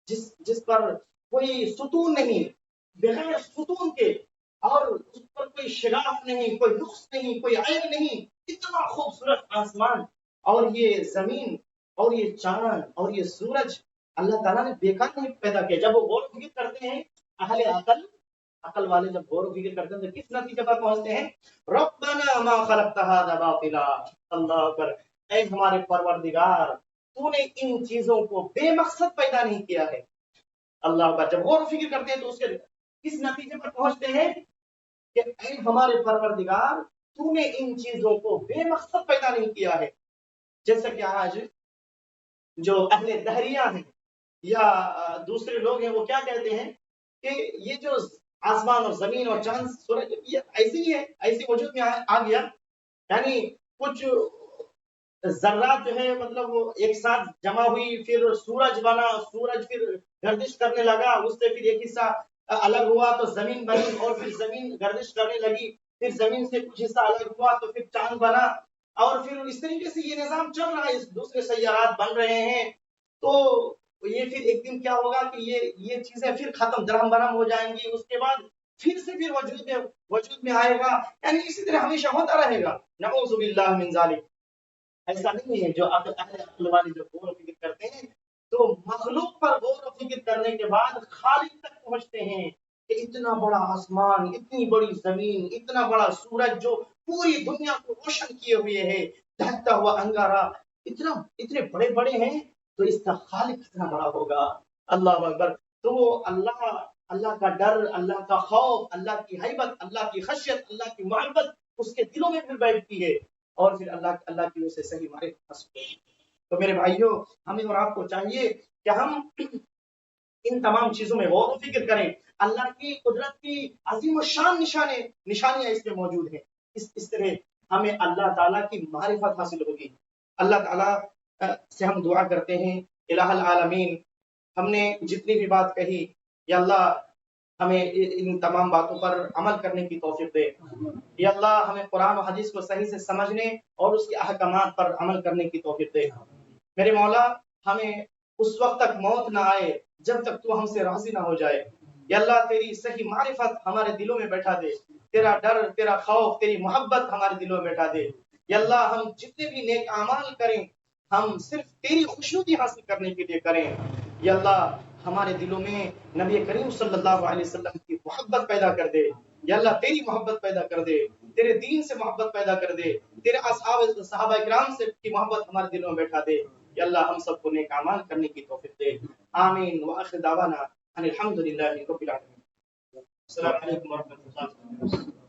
جس پر کوئی ستون نہیں، بغیر ستون کے، اور اس پر کوئی شگاف نہیں، کوئی نقص نہیں، کوئی عیب نہیں، اتنا خوبصورت آسمان، اور یہ زمین اور یہ چاند اور یہ سورج اللہ تعالیٰ نے بیکار نہیں پیدا کیا۔ جب وہ غور و فکر کرتے ہیں، اہل عقل والے جب غور و فکر کرتے ہیں تو کس نتیجے پر پہنچتے ہیں؟ ربنا ما خلقت هذا باطلا، اللہ اکبر، اے ہمارے پروردگار، تو نے ان چیزوں کو بے مقصد پیدا نہیں کیا ہے۔ اللہ اکبر، جب غور و فکر کرتے ہیں تو اس کے کس نتیجے پر پہنچتے ہیں کہ اے ہمارے پروردگار، تو نے ان چیزوں کو بے مقصد پیدا نہیں کیا ہے۔ جیسا کہ آج جو اہل دہریہ ہیں یا دوسرے لوگ ہیں، وہ کیا کہتے ہیں کہ یہ جو آسمان اور زمین اور چاند سورج یہ ایسے ہی ہے، ایسے وجود میں آ گیا، یعنی کچھ ذرات جو ہے مطلب وہ ایک ساتھ جمع ہوئی، پھر سورج بنا، سورج پھر گردش کرنے لگا، اس سے پھر ایک حصہ الگ ہوا تو زمین بنی، اور پھر زمین گردش کرنے لگی، پھر زمین سے کچھ حصہ الگ ہوا تو پھر چاند بنا، اور پھر اس طریقے سے یہ نظام چل رہا ہے، دوسرے سیارات بن رہے ہیں۔ تو یہ پھر ایک دن کیا ہوگا کہ یہ چیزیں پھر ختم، درہم برہم ہو جائیں گی، اس کے بعد پھر سے پھر وجود میں آئے گا، یعنی اسی طرح ہمیشہ ہوتا رہے گا۔ نعوذ باللہ من ذالک۔ ایسا نہیں ہے، جو اہل عقل والے جو غور و فکر کرتے ہیں تو مخلوق پر غور و فکر کرنے کے بعد خالق تک پہنچتے ہیں کہ اتنا بڑا آسمان، اتنی بڑی زمین، اتنا بڑا سورج جو پوری دنیا کو روشن کیے ہوئے ہے، دہتا ہوا انگارہ، اتنے بڑے بڑے ہیں، تو اس کا خالق کتنا بڑا ہوگا۔ اللہ اکبر۔ تو وہ اللہ کا ڈر، اللہ کا خوف، اللہ کی ہیبت، اللہ کی خشیت، اللہ کی محبت اس کے دلوں میں پھر بیٹھتی ہے، اور پھر اللہ کی سے صحیح معرفت حاصل ہوگی۔ تو میرے بھائیوں، ہمیں اور آپ کو چاہیے کہ ہم ان تمام چیزوں میں غور و فکر کریں۔ اللہ کی قدرت کی عظیم الشان نشانیاں اس میں موجود ہیں۔ اس طرح ہمیں اللہ تعالیٰ کی معرفت حاصل ہوگی۔ اللہ تعالیٰ سے ہم دعا کرتے ہیں، الہ العالمین، ہم نے جتنی بھی بات کہی، یا اللہ ہمیں ان تمام باتوں پر عمل کرنے کی توفیق دے۔ یا اللہ ہمیں قرآن و حدیث کو صحیح سے سمجھنے اور اس کے احکامات پر عمل کرنے کی توفیق دے۔ میرے مولا، ہمیں اس وقت تک موت نہ آئے جب تک تو ہم سے راضی نہ ہو جائے۔ یا اللہ تیری صحیح معرفت ہمارے دلوں میں بیٹھا دے، تیرا ڈر، تیرا خوف، تیری محبت ہمارے دلوں میں بیٹھا دے۔ یا اللہ ہم جتنے بھی نیک اعمال کریں، ہم صرف تیری خوشنودی حاصل کرنے کے لیے کریں۔ یا اللہ ہمارے دلوں میں نبی کریم صلی اللہ علیہ وسلم کی محبت پیدا کر دے۔ یا اللہ تیری محبت پیدا کر دے، تیرے دین سے محبت پیدا کر دے، تیرے صحابہ کرام سے کی محبت ہمارے دلوں میں بیٹھا دے۔ یا اللہ ہم سب کو نیک اعمال کرنے کی توفیق دے۔ آمین وآخر دعوانا ان الحمد للہ رب العالمین۔ السلام علیکم ورحمۃ اللہ وبرکاتہ۔